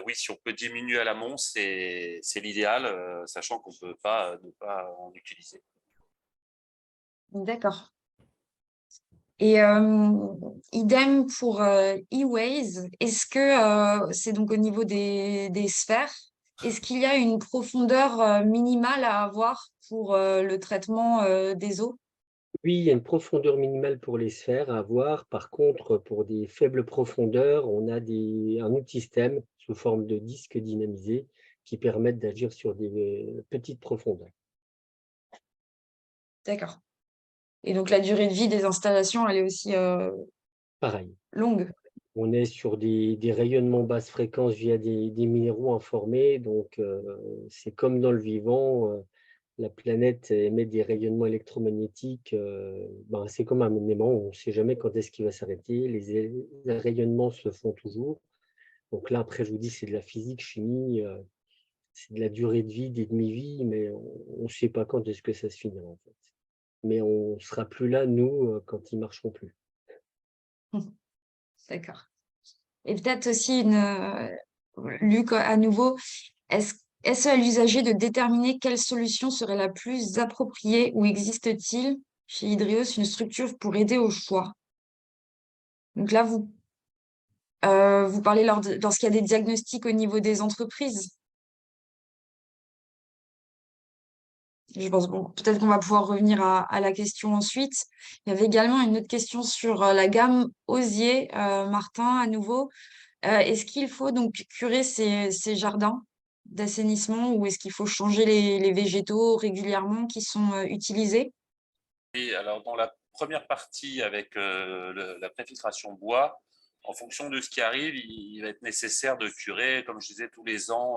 oui, si on peut diminuer à l'amont, c'est l'idéal, sachant qu'on ne peut pas ne pas en utiliser. D'accord. Et idem pour e-ways, est-ce que c'est donc au niveau des sphères, est-ce qu'il y a une profondeur minimale à avoir pour le traitement des eaux? Oui, il y a une profondeur minimale pour les sphères à avoir. Par contre, pour des faibles profondeurs, on a un outil STEM sous forme de disques dynamisés qui permettent d'agir sur des petites profondeurs. D'accord. Et donc la durée de vie des installations, elle est aussi Pareil, longue. on est sur des rayonnements basse fréquence via des minéraux informés. Donc, c'est comme dans le vivant, la planète émet des rayonnements électromagnétiques, ben, c'est comme un aimant, on ne sait jamais quand est-ce qu'il va s'arrêter. Les rayonnements se font toujours. Donc là, après, je vous dis, c'est de la physique, chimie, c'est de la durée de vie, des demi-vies, mais on ne sait pas quand est-ce que ça se finira, en fait. Mais on ne sera plus là, nous, quand ils ne marcheront plus. D'accord. Et peut-être aussi, Luc, à nouveau, est-ce à l'usager de déterminer quelle solution serait la plus appropriée ou existe-t-il chez Hydreos une structure pour aider au choix? Donc là, vous parlez lorsqu'il y a des diagnostics au niveau des entreprises. Je pense, bon, peut-être qu'on va pouvoir revenir à la question ensuite. Il y avait également une autre question sur la gamme Osier, Martin, à nouveau. Est-ce qu'il faut donc curer ces jardins d'assainissement ou est-ce qu'il faut changer les végétaux régulièrement qui sont utilisés? Et alors, dans la première partie avec la préfiltration bois, en fonction de ce qui arrive, il va être nécessaire de curer, comme je disais, tous les ans,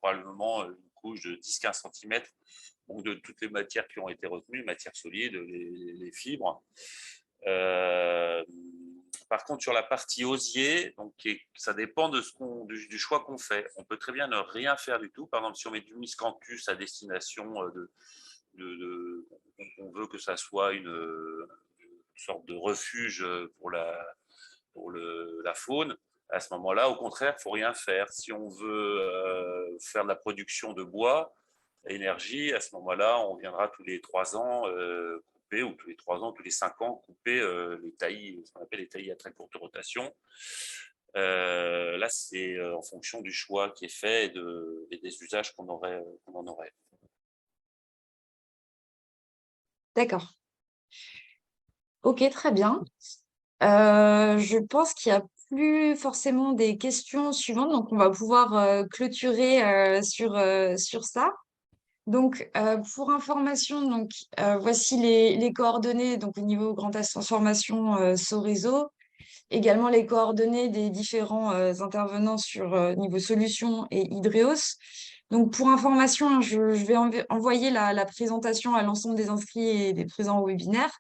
probablement une couche de 10-15 cm, donc de toutes les matières qui ont été retenues, matières solides, les fibres. Par contre, sur la partie osier, donc, ça dépend du choix qu'on fait. On peut très bien ne rien faire du tout. Par exemple, si on met du miscanthus à destination on veut que ça soit une sorte de refuge pour la faune, à ce moment-là, au contraire, il ne faut rien faire. Si on veut faire de la production de bois, énergie, à ce moment-là, on viendra tous les 3 ans couper, ou tous les 3 ans, tous les 5 ans, couper les taillis, ce qu'on appelle les taillis à très courte rotation. Là, c'est en fonction du choix qui est fait et des usages qu'on en aurait. D'accord. Ok, très bien. Je pense qu'il n'y a plus forcément des questions suivantes, donc on va pouvoir clôturer sur ça. Donc, pour information, donc, voici les coordonnées donc, au niveau Grand Est Transformation Sorezo, également les coordonnées des différents intervenants sur niveau solutions et Hydreos. Donc, pour information, hein, je vais envoyer la présentation à l'ensemble des inscrits et des présents au webinaire.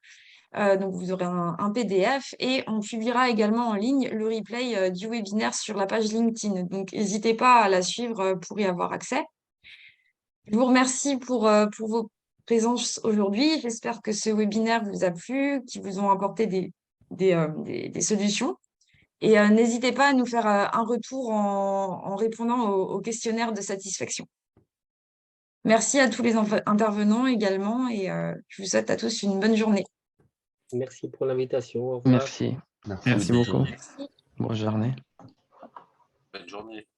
Donc, vous aurez un PDF et on publiera également en ligne le replay du webinaire sur la page LinkedIn. Donc, n'hésitez pas à la suivre pour y avoir accès. Je vous remercie pour vos présences aujourd'hui. J'espère que ce webinaire vous a plu, qu'il vous ont apporté des solutions. Et n'hésitez pas à nous faire un retour en répondant au questionnaire de satisfaction. Merci à tous les intervenants également et je vous souhaite à tous une bonne journée. Merci pour l'invitation. Au revoir. Merci. Merci. Merci beaucoup. Merci. Bonne journée. Bonne journée.